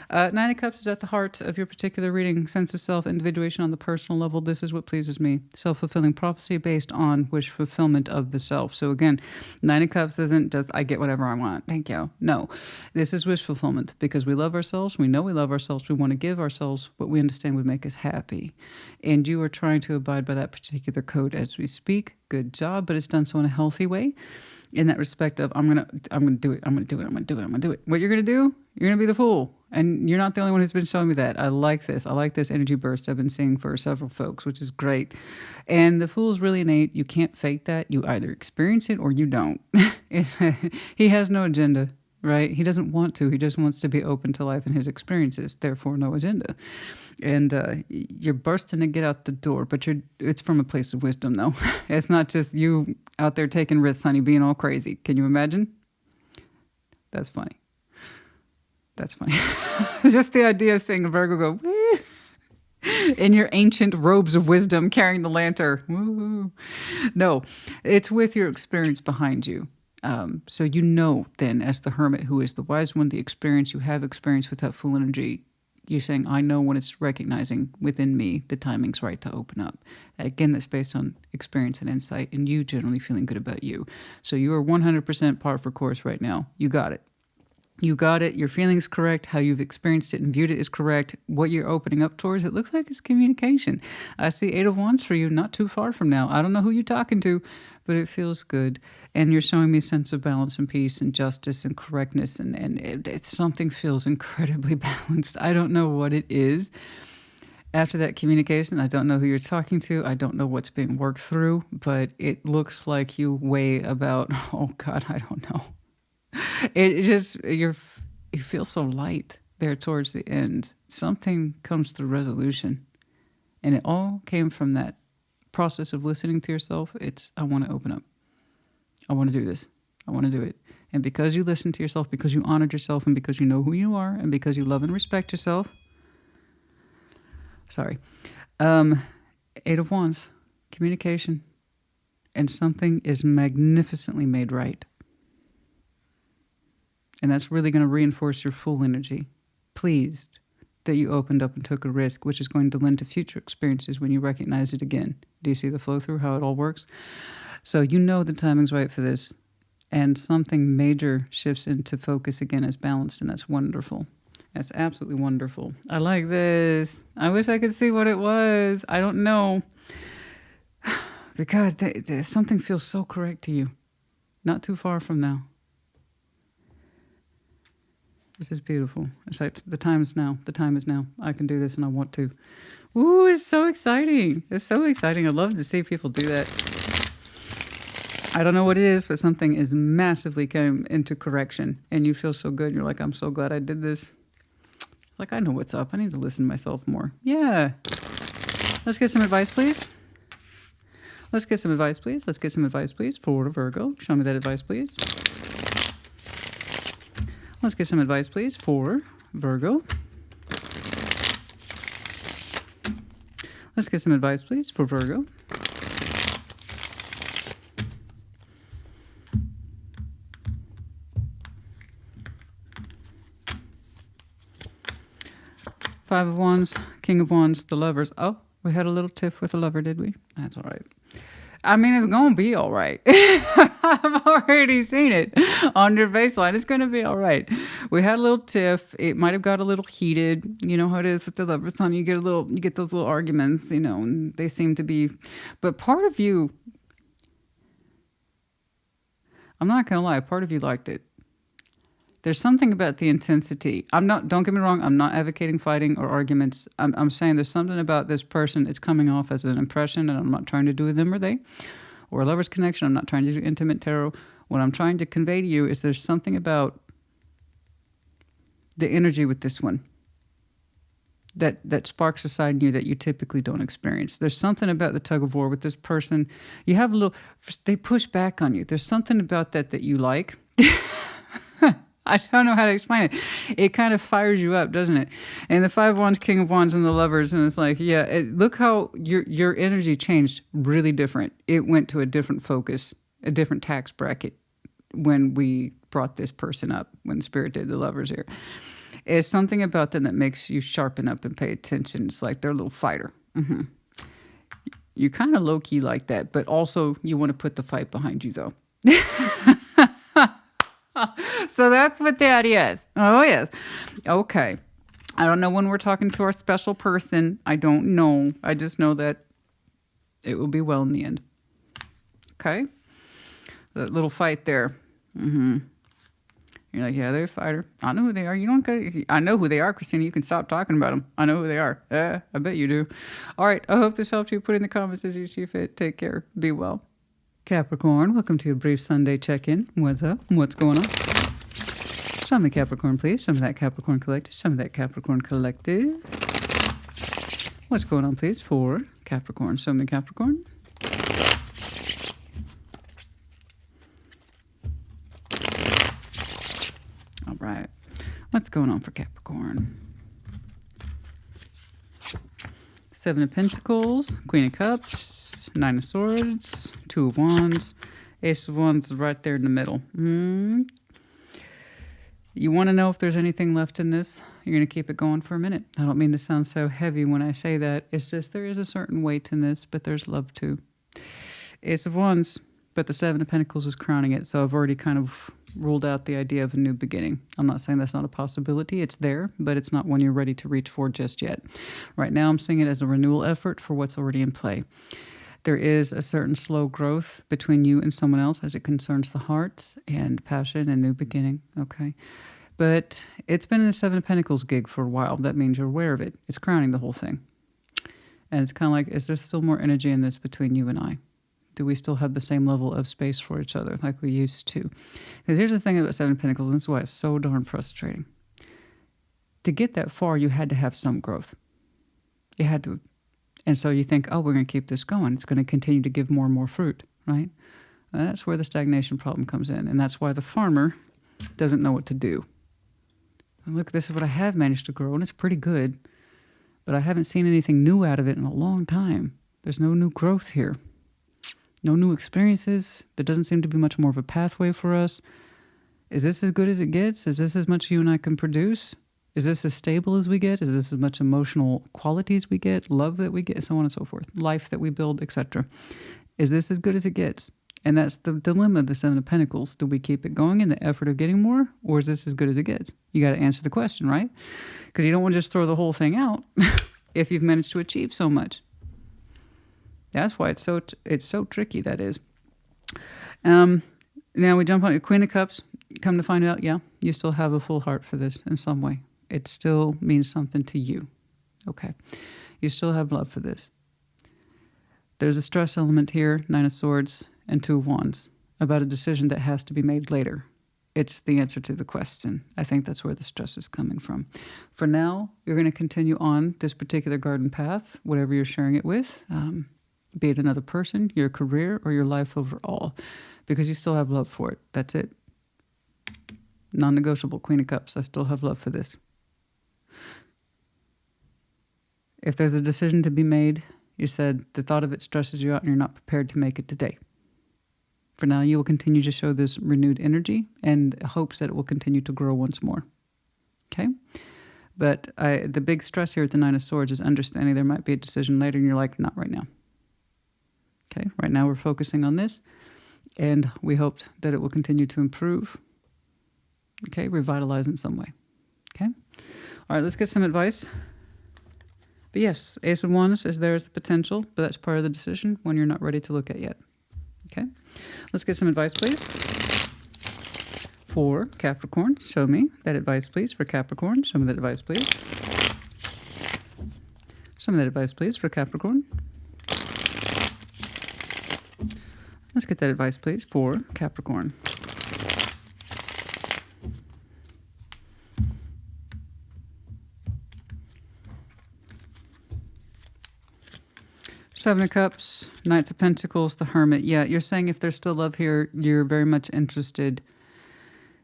Nine of Cups is at the heart of your particular reading. Sense of self, individuation on the personal level. This is what pleases me. Self-fulfilling prophecy based on wish fulfillment of the self. So again, Nine of Cups isn't just, I get whatever I want. Thank you. No, this is wish fulfillment because we love ourselves. We know we love ourselves. We want to give ourselves what we understand would make us happy. And you are trying to abide by that particular code as we speak. Good job, but it's done so in a healthy way. In that respect of, I'm gonna do it. What you're gonna do? You're gonna be the Fool, and you're not the only one who's been showing me that. I like this. I like this energy burst I've been seeing for several folks, which is great. And the Fool is really innate. You can't fake that. You either experience it or you don't. He has no agenda, right? He doesn't want to. He just wants to be open to life and his experiences. Therefore, no agenda. And you're bursting to get out the door, but it's from a place of wisdom, though. It's not just you out there taking risks, honey, being all crazy. Can you imagine? That's funny. That's funny. Just the idea of seeing a Virgo go, woo, in your ancient robes of wisdom, carrying the lantern. Woo. No, it's with your experience behind you. So you know then, as the Hermit, who is the wise one, the experience, you have experience with that Fool energy. You're saying, I know when it's recognizing within me the timing's right to open up. Again, that's based on experience and insight and you generally feeling good about you. So you are 100% par for course right now. You got it. You got it. Your feeling's correct. How you've experienced it and viewed it is correct. What you're opening up towards, it looks like it's communication. I see Eight of Wands for you not too far from now. I don't know who you're talking to, but it feels good. And you're showing me a sense of balance and peace and justice and correctness. And something feels incredibly balanced. I don't know what it is. After that communication, I don't know who you're talking to. I don't know what's being worked through, but it looks like you weigh about, oh God, I don't know. It just, you feel so light there towards the end. Something comes to resolution. And it all came from that process of listening to yourself. It's, I want to open up. I want to do this. I want to do it. And because you listen to yourself, because you honored yourself, and because you know who you are, and because you love and respect yourself. Sorry. Eight of Wands, communication. And something is magnificently made right. And that's really going to reinforce your Fool energy. Pleased that you opened up and took a risk, which is going to lend to future experiences when you recognize it again. Do you see the flow through, how it all works? So you know the timing's right for this. And something major shifts into focus again as balanced, and that's wonderful. That's absolutely wonderful. I like this. I wish I could see what it was. I don't know. Because something feels so correct to you. Not too far from now. This is beautiful. It's like the time is now. The time is now. I can do this and I want to. Ooh, it's so exciting. It's so exciting. I love to see people do that. I don't know what it is, but something is massively came into correction. And you feel so good. You're like, I'm so glad I did this. Like, I know what's up. I need to listen to myself more. Yeah. Let's get some advice, please. Let's get some advice, please. Let's get some advice, please. For Virgo. Show me that advice, please. Let's get some advice, please, for Virgo. Let's get some advice, please, for Virgo. Five of Wands, King of Wands, the Lovers. Oh, we had a little tiff with a lover, did we? That's all right. I mean, it's going to be all right. I've already seen it on your baseline. It's going to be all right. We had a little tiff. It might have got a little heated. You know how it is with the lovers. Time you get those little arguments, you know, and they seem to be. But part of you, I'm not going to lie, part of you liked it. There's something about the intensity. Don't get me wrong, I'm not advocating fighting or arguments. I'm saying there's something about this person. It's coming off as an impression, and I'm not trying to do them or they. Or a lover's connection. I'm not trying to do intimate tarot. What I'm trying to convey to you is there's something about the energy with this one that sparks a side in you that you typically don't experience. There's something about the tug of war with this person. You have they push back on you. There's something about that you like. I don't know how to explain it. It kind of fires you up, doesn't it? And the Five of Wands, King of Wands, and the Lovers, and it's like, yeah, look how your energy changed really different. It went to a different focus, a different tax bracket when we brought this person up, when Spirit did the Lovers here. It's something about them that makes you sharpen up and pay attention. It's like they're a little fighter. Mm-hmm. You're kind of low-key like that, but also you want to put the fight behind you, though. So that's what that is. Oh, yes. Okay. I don't know when we're talking to our special person. I don't know. I just know that it will be well in the end. Okay? That little fight there. Mm-hmm. You're like, yeah, they're a fighter. I know who they are. You don't got. I know who they are, Christina. You can stop talking about them. I know who they are. I bet you do. All right. I hope this helped you. Put in the comments as you see fit. Take care. Be well. Capricorn, welcome to a brief Sunday check-in. What's up? What's going on? Show me Capricorn, please. Show me that Capricorn Collective. Show me that Capricorn Collective. What's going on, please, for Capricorn? Show me Capricorn. All right. What's going on for Capricorn? Seven of Pentacles, Queen of Cups, Nine of Swords, Two of Wands, Ace of Wands is right there in the middle. You want to know if there's anything left in this? You're going to keep it going for a minute. I don't mean to sound so heavy when I say that. It's just there is a certain weight in this, but there's love too. Ace of Wands, but the Seven of Pentacles is crowning it, so I've already kind of ruled out the idea of a new beginning. I'm not saying that's not a possibility. It's there, but it's not one you're ready to reach for just yet. Right now, I'm seeing it as a renewal effort for what's already in play. There is a certain slow growth between you and someone else as it concerns the heart and passion and new beginning, okay? But it's been in a Seven of Pentacles gig for a while. That means you're aware of it. It's crowning the whole thing. And it's kind of like, is there still more energy in this between you and I? Do we still have the same level of space for each other like we used to? Because here's the thing about Seven of Pentacles, and this is why it's so darn frustrating. To get that far, you had to have some growth. You had to. And so you think, oh, we're going to keep this going. It's going to continue to give more and more fruit, right? That's where the stagnation problem comes in. And that's why the farmer doesn't know what to do. And look, this is what I have managed to grow, and it's pretty good. But I haven't seen anything new out of it in a long time. There's no new growth here. No new experiences. There doesn't seem to be much more of a pathway for us. Is this as good as it gets? Is this as much you and I can produce? Is this as stable as we get? Is this as much emotional qualities we get? Love that we get? So on and so forth. Life that we build, etc. Is this as good as it gets? And that's the dilemma of the Seven of Pentacles. Do we keep it going in the effort of getting more? Or is this as good as it gets? You got to answer the question, right? Because you don't want to just throw the whole thing out if you've managed to achieve so much. That's why it's so tricky, that is. Now we jump on your Queen of Cups. Come to find out, yeah, you still have a full heart for this in some way. It still means something to you. Okay. You still have love for this. There's a stress element here, Nine of Swords and Two of Wands, about a decision that has to be made later. It's the answer to the question. I think that's where the stress is coming from. For now, you're going to continue on this particular garden path, whatever you're sharing it with. Be it another person, your career, or your life overall, because you still have love for it. That's it. Non-negotiable, Queen of Cups. I still have love for this. If there's a decision to be made, you said the thought of it stresses you out and you're not prepared to make it today. For now, you will continue to show this renewed energy and hopes that it will continue to grow once more. Okay? But the big stress here at the Nine of Swords is understanding there might be a decision later and you're like, not right now. Okay, right now we're focusing on this, and we hoped that it will continue to improve. Okay, revitalize in some way. Okay, all right, let's get some advice. But yes, Ace of Wands is there as the potential, but that's part of the decision when you're not ready to look at yet. Okay, let's get some advice, please. For Capricorn, show me that advice, please. For Capricorn, show me that advice, please. Show me that advice, please, for Capricorn. Let's get that advice, please, for Capricorn. Seven of Cups, Knights of Pentacles, the Hermit. Yeah, you're saying if there's still love here, you're very much interested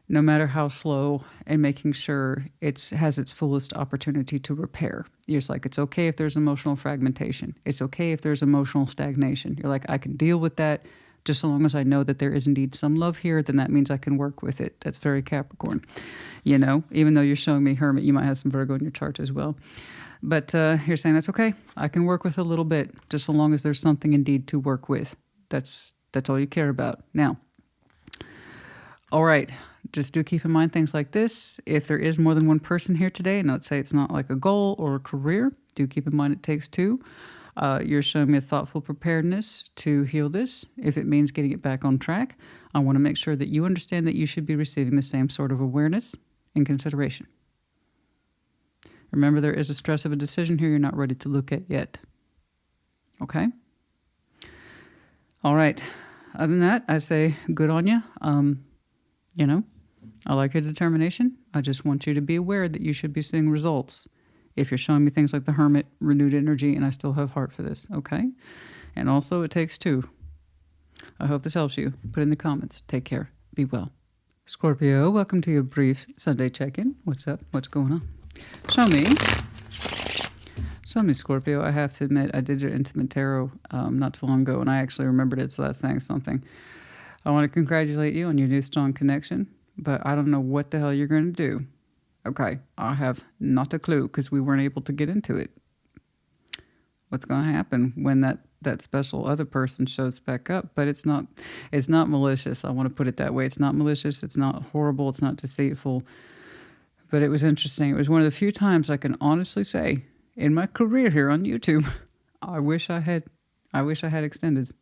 no matter how slow, and making sure it has its fullest opportunity to repair. You're just like, it's okay if there's emotional fragmentation. It's okay if there's emotional stagnation. You're like, I can deal with that just so long as I know that there is indeed some love here, then that means I can work with it. That's very Capricorn. You know, even though you're showing me Hermit, you might have some Virgo in your chart as well. But you're saying that's okay. I can work with a little bit just so long as there's something indeed to work with. That's all you care about. Now, all right. Just do keep in mind things like this. If there is more than one person here today, and let's say it's not like a goal or a career, do keep in mind it takes two. You're showing me a thoughtful preparedness to heal this. If it means getting it back on track, I want to make sure that you understand that you should be receiving the same sort of awareness and consideration. Remember, there is a stress of a decision here you're not ready to look at yet. Okay? All right. Other than that, I say good on you. You know, I like your determination. I just want you to be aware that you should be seeing results. If you're showing me things like the Hermit, renewed energy, and I still have heart for this, okay? And also, it takes two. I hope this helps you. Put in the comments. Take care. Be well. Scorpio, welcome to your brief Sunday check-in. What's up? What's going on? Show me, Scorpio. I have to admit, I did your intimate tarot not too long ago, and I actually remembered it, so that's saying something. I want to congratulate you on your new strong connection, but I don't know what the hell you're going to do. Okay, I have not a clue because we weren't able to get into it. What's going to happen when that special other person shows back up? But it's not malicious. I want to put it that way. It's not malicious. It's not horrible. It's not deceitful. But it was interesting. It was one of the few times I can honestly say in my career here on YouTube, I wish I had extendeds.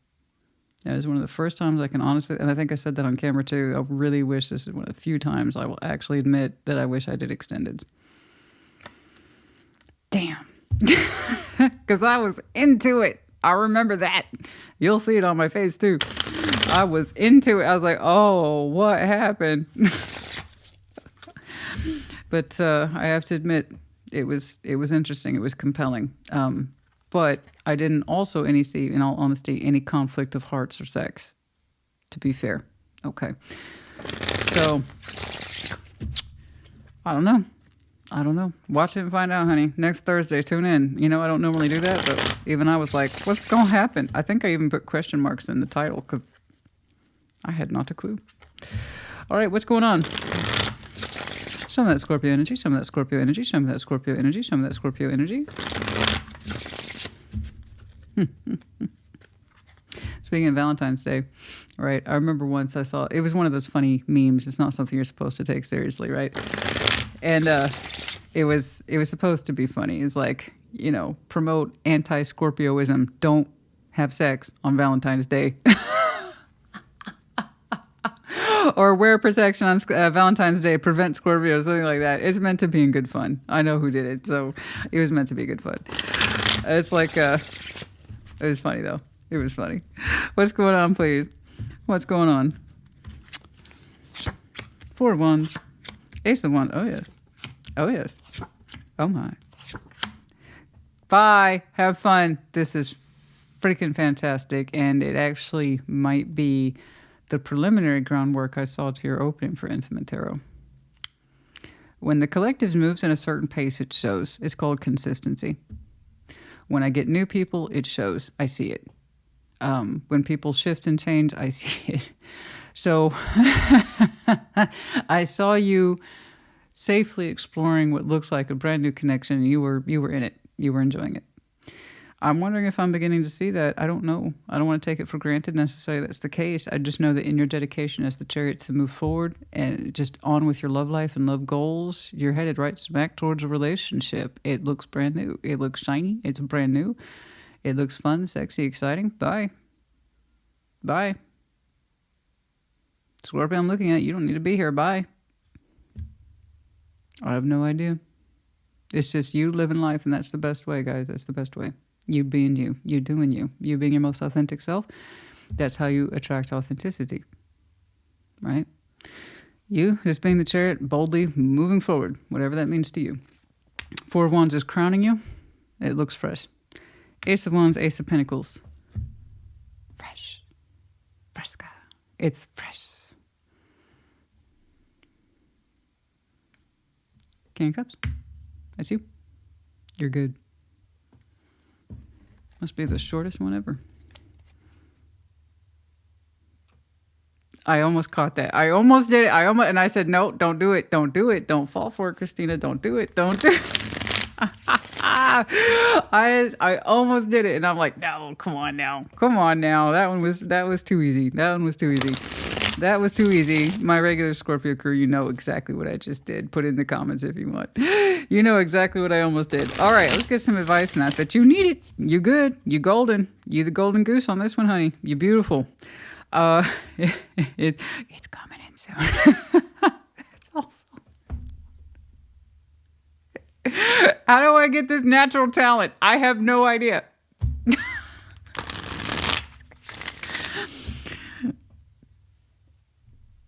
That was one of the first times I can honestly, and I think I said that on camera too, I really wish this is one of the few times I will actually admit that I wish I did extendeds. Damn. Because I was into it. I remember that. You'll see it on my face too. I was into it. I was like, oh, what happened? But I have to admit, it was interesting. It was compelling. But I didn't also see, in all honesty, any conflict of hearts or sex, to be fair. Okay. So, I don't know. Watch it and find out, honey. Next Thursday, tune in. You know, I don't normally do that, but even I was like, what's going to happen? I think I even put question marks in the title because I had not a clue. All right, what's going on? Show me that Scorpio energy. Show me that Scorpio energy. Show me that Scorpio energy. Show me that Scorpio energy. Speaking of Valentine's Day, right? I remember once I saw, it was one of those funny memes. It's not something you're supposed to take seriously, right? And it was supposed to be funny. It's like, you know, promote anti-Scorpioism. Don't have sex on Valentine's Day. Or wear protection on Valentine's Day, prevent Scorpio, something like that. It's meant to be in good fun. I know who did it, so it was meant to be good fun. It's like, it was funny though. It was funny. What's going on, please? What's going on? 4 of Wands. Ace of Wands. Oh, yes. Oh, yes. Oh, my. Bye. Have fun. This is freaking fantastic, and it actually might be the preliminary groundwork I saw to your opening for Intimate Tarot. When the collective moves at a certain pace, it shows. It's called consistency. When I get new people, it shows. I see it. When people shift and change, I see it. So I saw you safely exploring what looks like a brand new connection. You were in it. You were enjoying it. I'm wondering if I'm beginning to see that. I don't know. I don't want to take it for granted necessarily that's the case. I just know that in your dedication as the Chariot to move forward and just on with your love life and love goals, you're headed right smack towards a relationship. It looks brand new. It looks shiny. It's brand new. It looks fun, sexy, exciting. Bye. Bye. Scorpio, I'm looking at you. You don't need to be here. Bye. I have no idea. It's just you living life, and that's the best way, guys. That's the best way. You being you. You doing you. You being your most authentic self. That's how you attract authenticity. Right? You just being the Chariot, boldly moving forward, whatever that means to you. 4 of Wands is crowning you. It looks fresh. Ace of Wands, Ace of Pentacles. Fresh. Fresca. It's fresh. King of Cups. That's you. You're good. Must be the shortest one ever. I almost caught that. I almost did it. And I said, no, don't do it. Don't do it. Don't fall for it, Christina. Don't do it. Don't do it. I almost did it. And I'm like, no, come on now. Come on now. That was too easy. That one was too easy. That was too easy. My regular Scorpio crew, you know exactly what I just did. Put it in the comments if you want. You know exactly what I almost did. All right, let's get some advice on that. But you need it. You good. You golden. You the golden goose on this one, honey. You beautiful. It's coming in soon. It's also. How do I get this natural talent? I have no idea.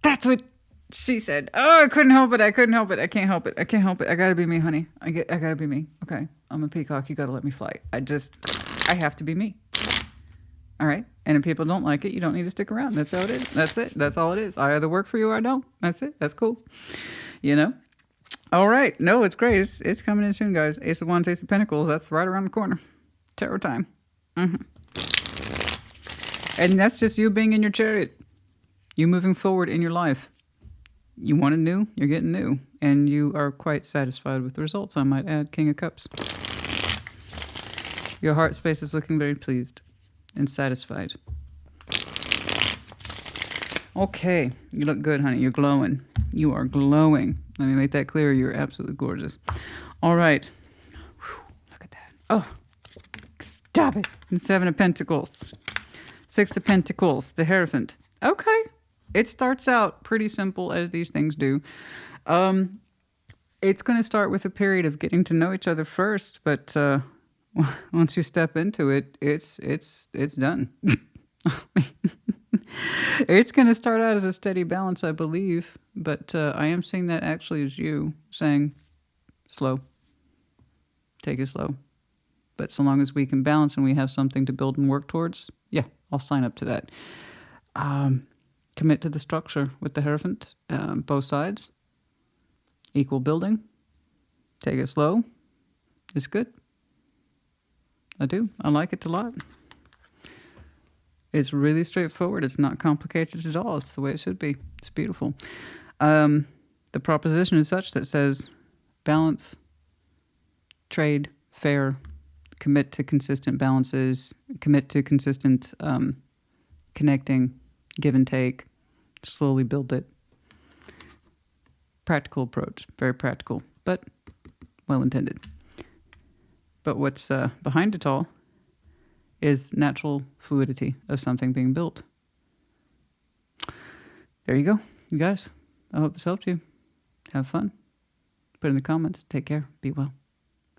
That's what she said. Oh, I couldn't help it. I couldn't help it. I can't help it. I can't help it. I gotta be me, honey. I gotta be me. Okay. I'm a peacock. You gotta let me fly. I have to be me. All right. And if people don't like it, you don't need to stick around. That's how it is. That's it. That's all it is. I either work for you or I don't. That's it. That's cool. You know? All right. No, it's great. It's coming in soon, guys. Ace of Wands, Ace of Pentacles. That's right around the corner. Tarot time. And that's just you being in your chariot. You moving forward in your life. You wanted new, you're getting new. And you are quite satisfied with the results, I might add. King of Cups. Your heart space is looking very pleased and satisfied. Okay, you look good, honey. You're glowing. You are glowing. Let me make that clear. You're absolutely gorgeous. All right. Whew, look at that. Oh, stop it. And Seven of Pentacles. Six of Pentacles. The Hierophant. Okay. It starts out pretty simple, as these things do. It's going to start with a period of getting to know each other first, but once you step into it, it's done. It's going to start out as a steady balance, I believe, but I am seeing that actually as you saying, slow. Take it slow. But so long as we can balance and we have something to build and work towards, yeah, I'll sign up to that. Commit to the structure with the Hierophant, both sides. Equal building. Take it slow. It's good. I do. I like it a lot. It's really straightforward. It's not complicated at all. It's the way it should be. It's beautiful. The proposition is such that says balance, trade, fair, commit to consistent balances, commit to consistent connecting, give and take, slowly build it. Practical approach, very practical, but well intended. But what's behind it all is natural fluidity of something being built. There you go, you guys. I hope this helped you. Have fun. Put in the comments. Take care. Be well.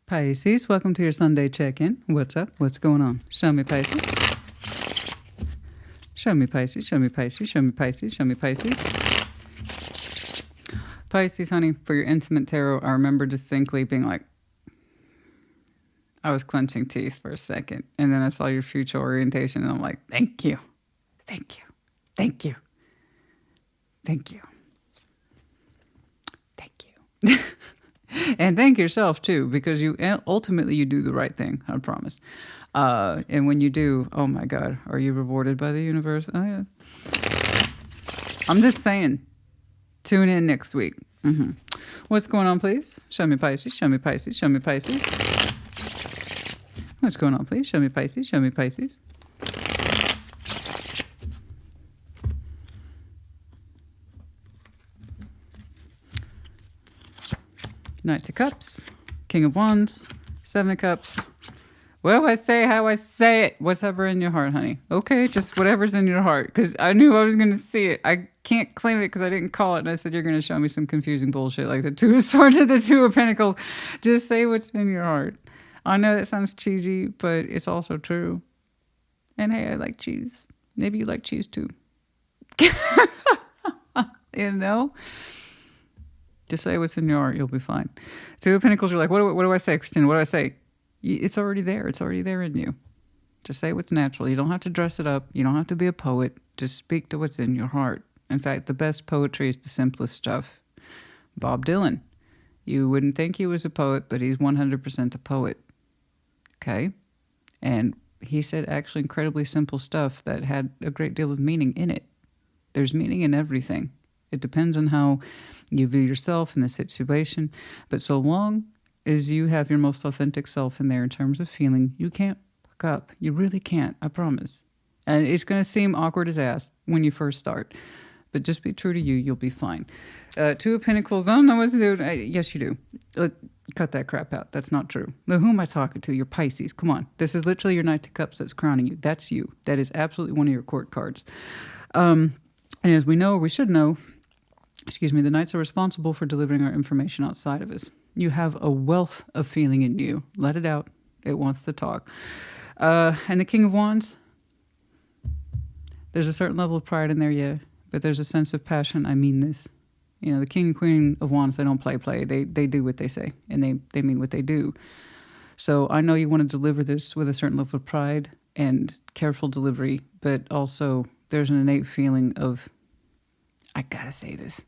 Pisces, welcome to your Sunday check-in. What's up? What's going on? Show me, Pisces. Show me, Pisces. Show me, Pisces. Show me, Pisces. Show me, Pisces. Pisces, honey, for your intimate tarot, I remember distinctly being like, I was clenching teeth for a second. And then I saw your future orientation and I'm like, thank you. Thank you. Thank you. Thank you. Thank you. And thank yourself too, because you ultimately you do the right thing, I promise. And when you do, oh my God, are you rewarded by the universe? Oh yeah. I'm just saying, tune in next week. What's going on, please? Show me, Pisces. Show me, Pisces. Show me, Pisces. What's going on, please? Show me, Pisces. Show me, Pisces. Knight of Cups, King of Wands, Seven of Cups. What do I say? How I say it? Whatever in your heart, honey. Okay, just whatever's in your heart. Because I knew I was going to see it. I can't claim it because I didn't call it. And I said, you're going to show me some confusing bullshit like the Two of Swords and the Two of Pentacles. Just say what's in your heart. I know that sounds cheesy, but it's also true. And hey, I like cheese. Maybe you like cheese too. You know? Just say what's in your heart. You'll be fine. Two of Pentacles, you're like, what do I say, Christina? What do I say? It's already there. It's already there in you. Just say what's natural. You don't have to dress it up. You don't have to be a poet. Just speak to what's in your heart. In fact, the best poetry is the simplest stuff. Bob Dylan. You wouldn't think he was a poet, but he's 100% a poet. Okay? And he said actually incredibly simple stuff that had a great deal of meaning in it. There's meaning in everything. It depends on how you view yourself in the situation. But so long as you have your most authentic self in there in terms of feeling, you can't fuck up. You really can't, I promise. And it's going to seem awkward as ass when you first start. But just be true to you. You'll be fine. Two of Pentacles. I don't know what to do. Yes, you do. Cut that crap out. That's not true. Now, who am I talking to? You're Pisces. Come on. This is literally your Knight of Cups that's crowning you. That's you. That is absolutely one of your court cards. And as we know, or we should know, the Knights are responsible for delivering our information outside of us. You have a wealth of feeling in you. Let it out. It wants to talk. And the King of Wands. There's a certain level of pride in there, yeah. But there's a sense of passion. I mean this. You know, the King and Queen of Wands, they don't play. They do what they say, and they mean what they do. So I know you want to deliver this with a certain level of pride and careful delivery, but also there's an innate feeling of, I gotta say this.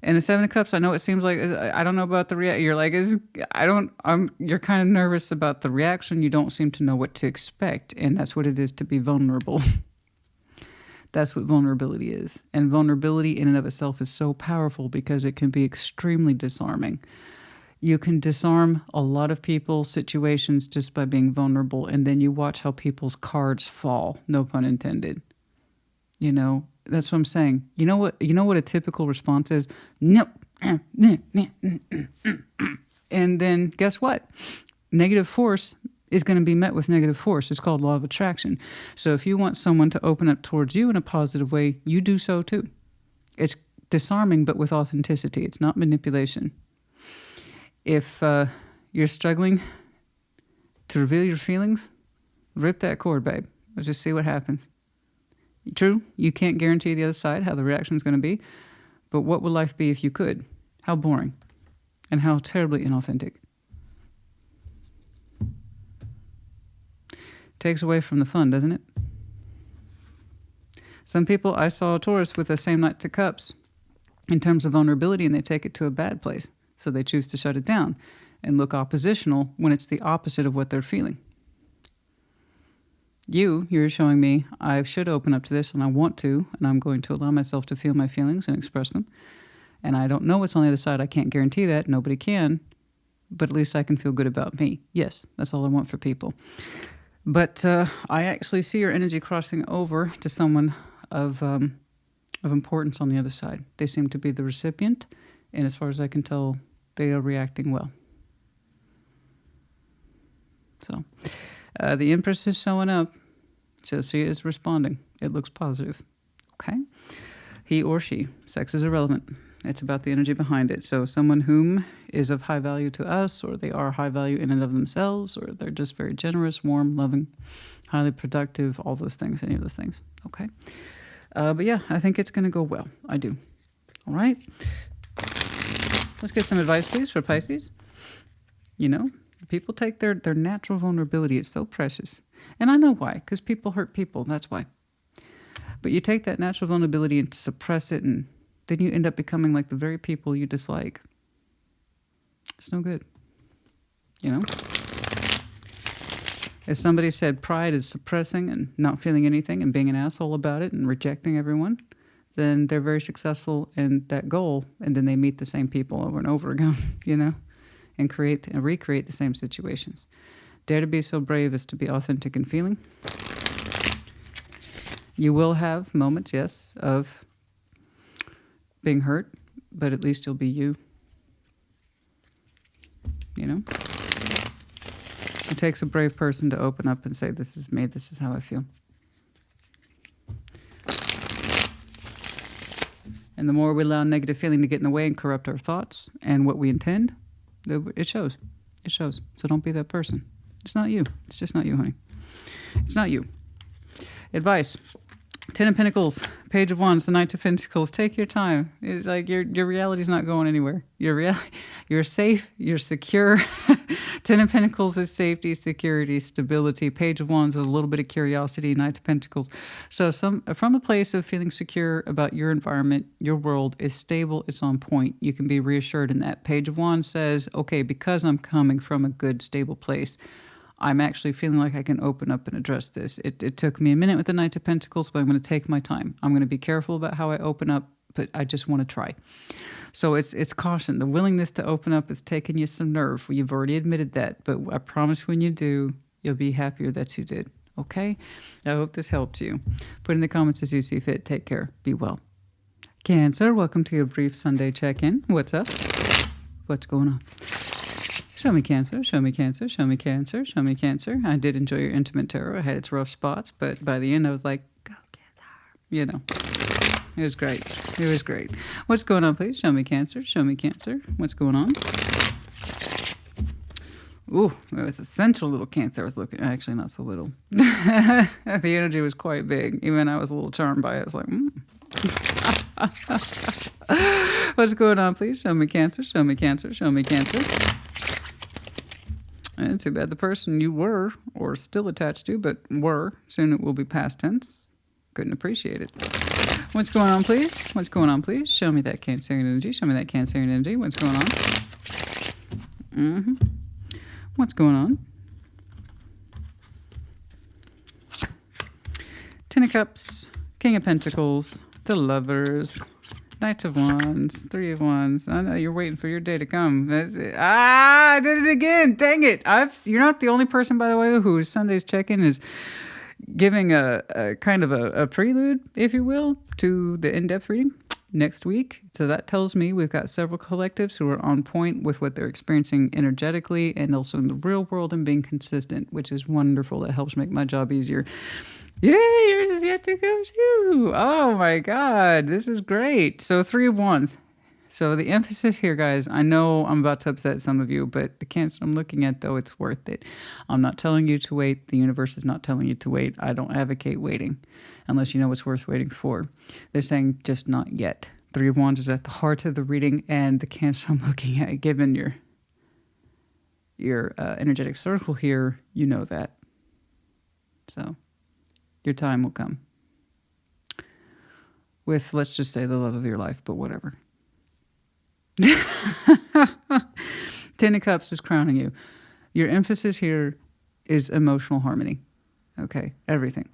And the Seven of Cups, I know it seems like, I don't know about the reaction. You're like, you're kind of nervous about the reaction. You don't seem to know what to expect, and that's what it is to be vulnerable. That's what vulnerability is. And vulnerability in and of itself is so powerful because it can be extremely disarming. You can disarm a lot of people, situations just by being vulnerable. And then you watch how people's cards fall. No pun intended. You know, that's what I'm saying. You know what a typical response is? No. And then guess what? Negative force is going to be met with negative force. It's called law of attraction. So if you want someone to open up towards you in a positive way, you do so too. It's disarming, but with authenticity. It's not manipulation. If you're struggling to reveal your feelings, rip that cord, babe. Let's just see what happens. True, you can't guarantee the other side how the reaction is going to be, but what would life be if you could? How boring and how terribly inauthentic. Takes away from the fun, doesn't it? Some people, I saw a Taurus with the same Knight of Cups in terms of vulnerability, and they take it to a bad place. So they choose to shut it down and look oppositional when it's the opposite of what they're feeling. You're showing me I should open up to this, and I want to, and I'm going to allow myself to feel my feelings and express them. And I don't know what's on the other side. I can't guarantee that. Nobody can. But at least I can feel good about me. Yes, that's all I want for people. But I actually see your energy crossing over to someone of importance on the other side. They seem to be the recipient, and as far as I can tell, they are reacting well. So the Empress is showing up, so she is responding. It looks positive. Okay? He or she, sex is irrelevant. It's about the energy behind it. So someone whom is of high value to us, or they are high value in and of themselves, or they're just very generous, warm, loving, highly productive, all those things, any of those things. Okay. But yeah, I think it's going to go well. I do. All right. Let's get some advice, please, for Pisces. You know, people take their natural vulnerability. It's so precious. And I know why, because people hurt people. That's why. But you take that natural vulnerability and suppress it, and then you end up becoming like the very people you dislike. It's no good. You know? As somebody said, pride is suppressing and not feeling anything and being an asshole about it and rejecting everyone. Then they're very successful in that goal, and then they meet the same people over and over again, you know, and create and recreate the same situations. Dare to be so brave as to be authentic in feeling. You will have moments, yes, of being hurt, but at least you'll be you. You know? It takes a brave person to open up and say, this is me, this is how I feel. And the more we allow negative feeling to get in the way and corrupt our thoughts and what we intend, it shows. It shows. So don't be that person. It's not you. It's just not you, honey. It's not you. Advice. 10 of Pentacles, Page of Wands, the Knight of Pentacles. Take your time. It's like your reality's not going anywhere. You're safe. You're secure. Ten of Pentacles is safety, security, stability. Page of Wands is a little bit of curiosity. Knight of Pentacles. So from a place of feeling secure about your environment, your world is stable, it's on point. You can be reassured in that. Page of Wands says, okay, because I'm coming from a good, stable place, I'm actually feeling like I can open up and address this. It took me a minute with the Knight of Pentacles, but I'm going to take my time. I'm going to be careful about how I open up, but I just want to try. So it's caution. The willingness to open up is taking you some nerve. You've already admitted that, but I promise when you do, you'll be happier that you did. Okay? I hope this helped you. Put in the comments as you see fit. Take care. Be well. Cancer, welcome to your brief Sunday check-in. What's up? What's going on? Show me Cancer, show me Cancer, show me Cancer, show me Cancer. I did enjoy your intimate tarot. I had its rough spots, but by the end I was like, go Cancer. You know, it was great. It was great. What's going on, please? Show me Cancer, show me Cancer. What's going on? Ooh, it was essential little Cancer I was looking at. Actually, not so little. The energy was quite big. Even I was a little charmed by it. I was like, What's going on, please? Show me Cancer, show me Cancer, show me Cancer. And too bad the person you were or still attached to, but were, soon it will be past tense. Couldn't appreciate it. What's going on, please? What's going on, please? Show me that Cancerian energy. Show me that Cancerian energy. What's going on? What's going on? Ten of Cups, King of Pentacles, the Lovers, Knight of Wands, Three of Wands. I know you're waiting for your day to come. That's it. I did it again. Dang it. You're not the only person, by the way, whose Sunday's check-in is giving a kind of a prelude, if you will, to the in-depth reading next week. So that tells me we've got several collectives who are on point with what they're experiencing energetically and also in the real world and being consistent, which is wonderful. That helps make my job easier. Yay, yours is yet to go too. Oh my God, this is great. So Three of Wands. So the emphasis here, guys, I know I'm about to upset some of you, but the Cancer I'm looking at, though, it's worth it. I'm not telling you to wait. The universe is not telling you to wait. I don't advocate waiting unless you know what's worth waiting for. They're saying just not yet. Three of Wands is at the heart of the reading, and the Cancer I'm looking at, given your energetic circle here, you know that. So your time will come with, let's just say, the love of your life, but whatever. Ten of Cups is crowning you. Your emphasis here is emotional harmony. Okay, everything.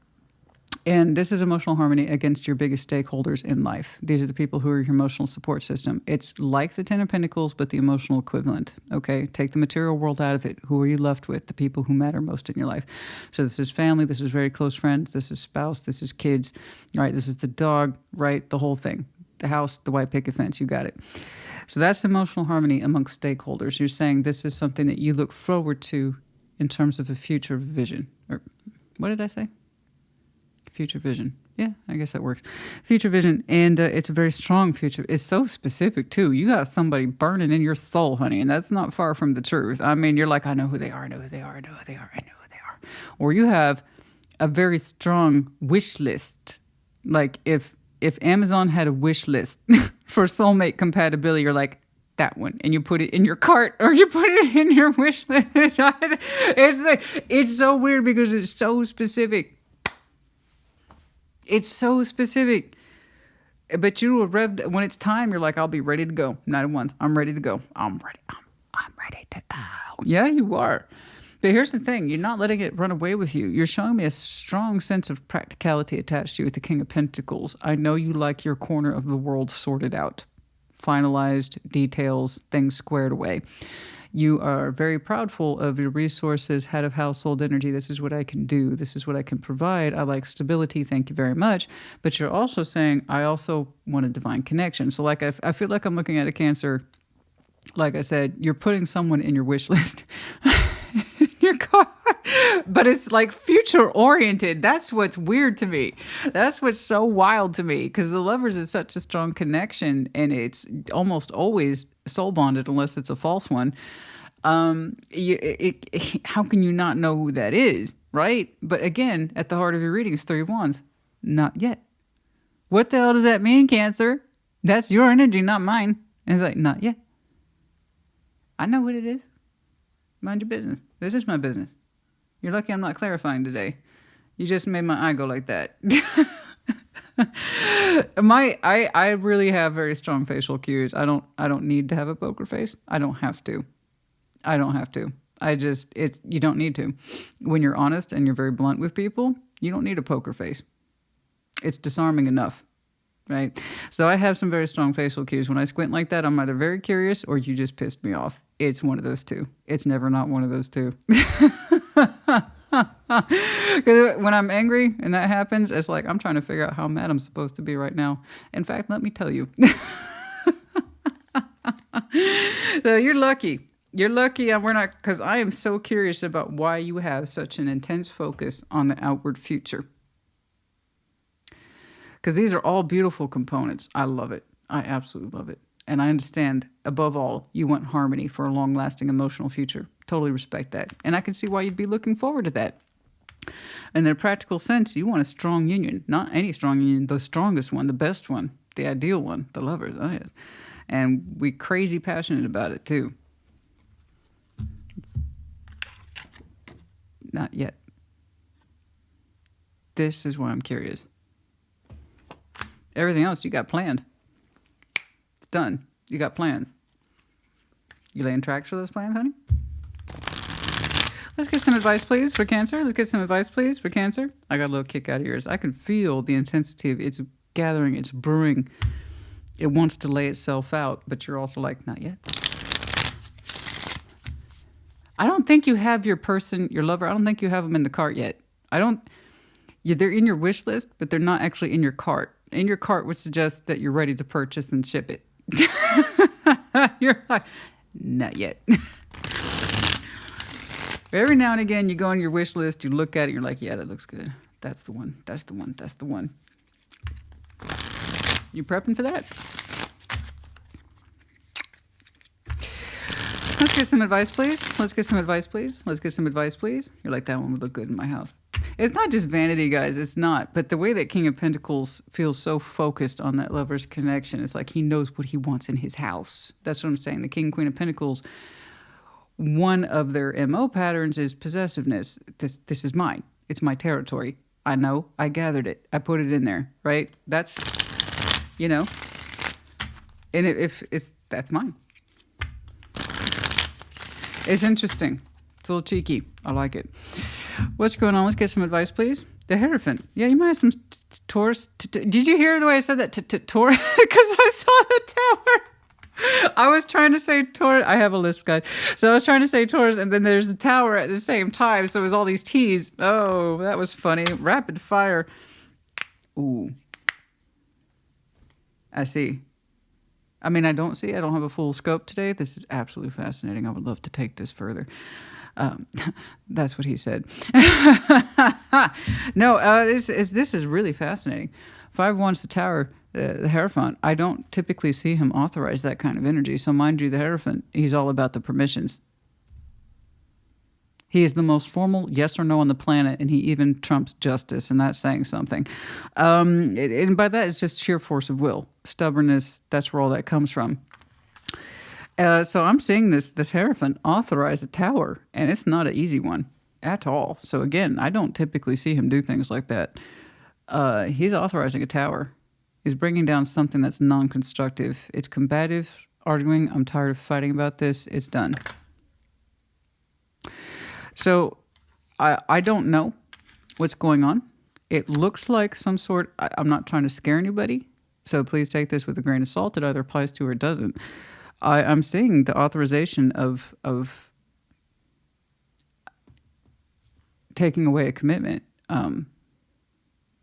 And this is emotional harmony against your biggest stakeholders in life. These are the people who are your emotional support system. It's like the Ten of Pentacles, but the emotional equivalent. Okay, take the material world out of it. Who are you left with? The people who matter most in your life. So this is family. This is very close friends. This is spouse. This is kids. Right? This is the dog. Right? The whole thing. The house, the white picket fence. You got it. So that's emotional harmony amongst stakeholders. You're saying this is something that you look forward to in terms of a future vision. Or what did I say? Future vision. Yeah, I guess that works. Future vision. And it's a very strong future. It's so specific, too. You got somebody burning in your soul, honey, and that's not far from the truth. I mean, you're like, I know who they are, I know who they are, I know who they are, I know who they are. Or you have a very strong wish list. Like if Amazon had a wish list for soulmate compatibility, you're like, that one, and you put it in your cart or you put it in your wish list. It's so weird because it's so specific. It's so specific. But you were revved when it's time, you're like, I'll be ready to go. Not at once. I'm ready to go. I'm ready. I'm ready to go. Yeah, you are. But here's the thing. You're not letting it run away with you. You're showing me a strong sense of practicality attached to you with the King of Pentacles. I know you like your corner of the world sorted out. Finalized, details, things squared away. You are very proudful of your resources, head of household energy. This is what I can do. This is what I can provide. I like stability. Thank you very much. But you're also saying, I also want a divine connection. So like, I feel like I'm looking at a Cancer. Like I said, you're putting someone in your wish list. In your car. But it's like future oriented. That's what's weird to me. That's what's so wild to me, because the Lovers is such a strong connection and it's almost always soul bonded unless it's a false one. How can you not know who that is, right? But again, at the heart of your reading is Three of Wands. Not yet. What the hell does that mean, Cancer? That's your energy, not mine. And it's like, not yet. I know what it is. Mind your business. This is my business. You're lucky I'm not clarifying today. You just made my eye go like that. I really have very strong facial cues. I don't need to have a poker face. I don't have to. You don't need to. When you're honest and you're very blunt with people, you don't need a poker face. It's disarming enough, right? So I have some very strong facial cues. When I squint like that, I'm either very curious or you just pissed me off. It's one of those two. It's never not one of those two. Because when I'm angry and that happens, it's like I'm trying to figure out how mad I'm supposed to be right now. In fact, let me tell you. So you're lucky. You're lucky we're not, because I am so curious about why you have such an intense focus on the outward future. Because these are all beautiful components. I love it. I absolutely love it. And I understand, above all, you want harmony for a long-lasting emotional future. Totally respect that. And I can see why you'd be looking forward to that. In a practical sense, you want a strong union. Not any strong union, the strongest one, the best one, the ideal one, the lovers. Oh, yes. And we're crazy passionate about it, too. Not yet. This is why I'm curious. Everything else you got planned. It's done. You got plans. You laying tracks for those plans, honey? Let's get some advice, please, for Cancer. Let's get some advice, please, for Cancer. I got a little kick out of yours. I can feel the intensity of it's gathering, it's brewing. It wants to lay itself out, but you're also like, not yet. I don't think you have your person, your lover, I don't think you have them in the cart yet. They're in your wish list, but they're not actually in your cart. In your cart would suggest that you're ready to purchase and ship it. You're like, not yet. Every now and again, you go on your wish list, you look at it, you're like, yeah, that looks good. That's the one. That's the one. That's the one. You prepping for that? Let's get some advice, please. Let's get some advice, please. Let's get some advice, please. You're like, that one would look good in my house. It's not just vanity, guys. It's not. But the way that King of Pentacles feels so focused on that lover's connection, it's like he knows what he wants in his house. That's what I'm saying. The King, Queen of Pentacles, one of their MO patterns is possessiveness. This is mine. It's my territory. I know. I gathered it. I put it in there, right? That's, and if that's mine. It's interesting. It's a little cheeky. I like it. What's going on? Let's get some advice, please. The Hierophant. Yeah, you might have some Taurus. Did you hear the way I said that? Taurus? Because I saw the tower. I was trying to say Taurus. I have a list, guys. So I was trying to say Taurus, and then there's the tower at the same time. So it was all these T's. Oh, that was funny. Rapid fire. Ooh. I see. I mean, I don't have a full scope today. This is absolutely fascinating. I would love to take this further. That's what he said. No, this is really fascinating. 5 Wands, the Tower, the Hierophant. I don't typically see him authorize that kind of energy. So mind you, the Hierophant, he's all about the permissions. He is the most formal yes or no on the planet, and he even trumps justice, and that's saying something. And by that, it's just sheer force of will. Stubbornness, that's where all that comes from. So I'm seeing this Hierophant authorize a tower, and it's not an easy one at all. So again, I don't typically see him do things like that. He's authorizing a tower. He's bringing down something that's non-constructive. It's combative, arguing, I'm tired of fighting about this, it's done. So I don't know what's going on. It looks like some sort, I'm not trying to scare anybody, so please take this with a grain of salt. It either applies to or it doesn't. I'm seeing the authorization of taking away a commitment.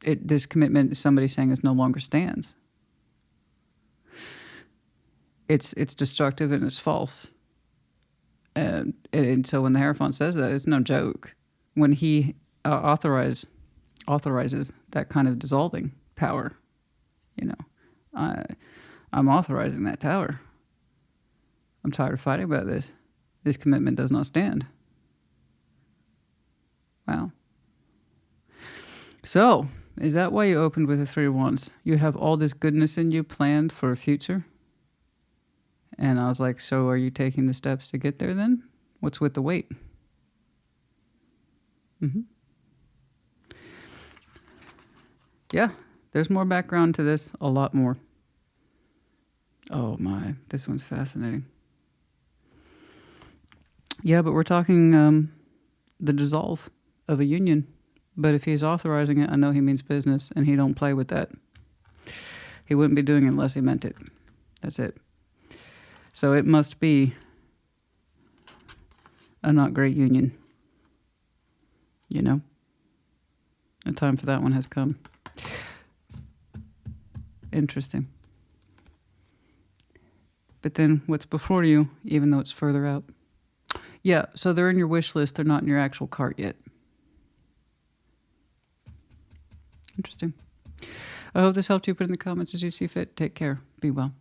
This commitment, somebody saying, is no longer stands. It's destructive and it's false. And so when the Hierophant says that, it's no joke. When he authorizes that kind of dissolving power, I'm authorizing that tower. I'm tired of fighting about this. This commitment does not stand. Wow. So, is that why you opened with the 3 of Wands? You have all this goodness in you planned for a future? And I was like, so are you taking the steps to get there then? What's with the wait? Yeah, there's more background to this, a lot more. Oh my, this one's fascinating. Yeah, but we're talking the dissolve of a union. But if he's authorizing it, I know he means business, and he don't play with that. He wouldn't be doing it unless he meant it. That's it. So it must be a not great union. You know? The time for that one has come. Interesting. But then what's before you, even though it's further out? Yeah, so they're in your wish list. They're not in your actual cart yet. Interesting. I hope this helped you. Put in the comments as you see fit. Take care. Be well.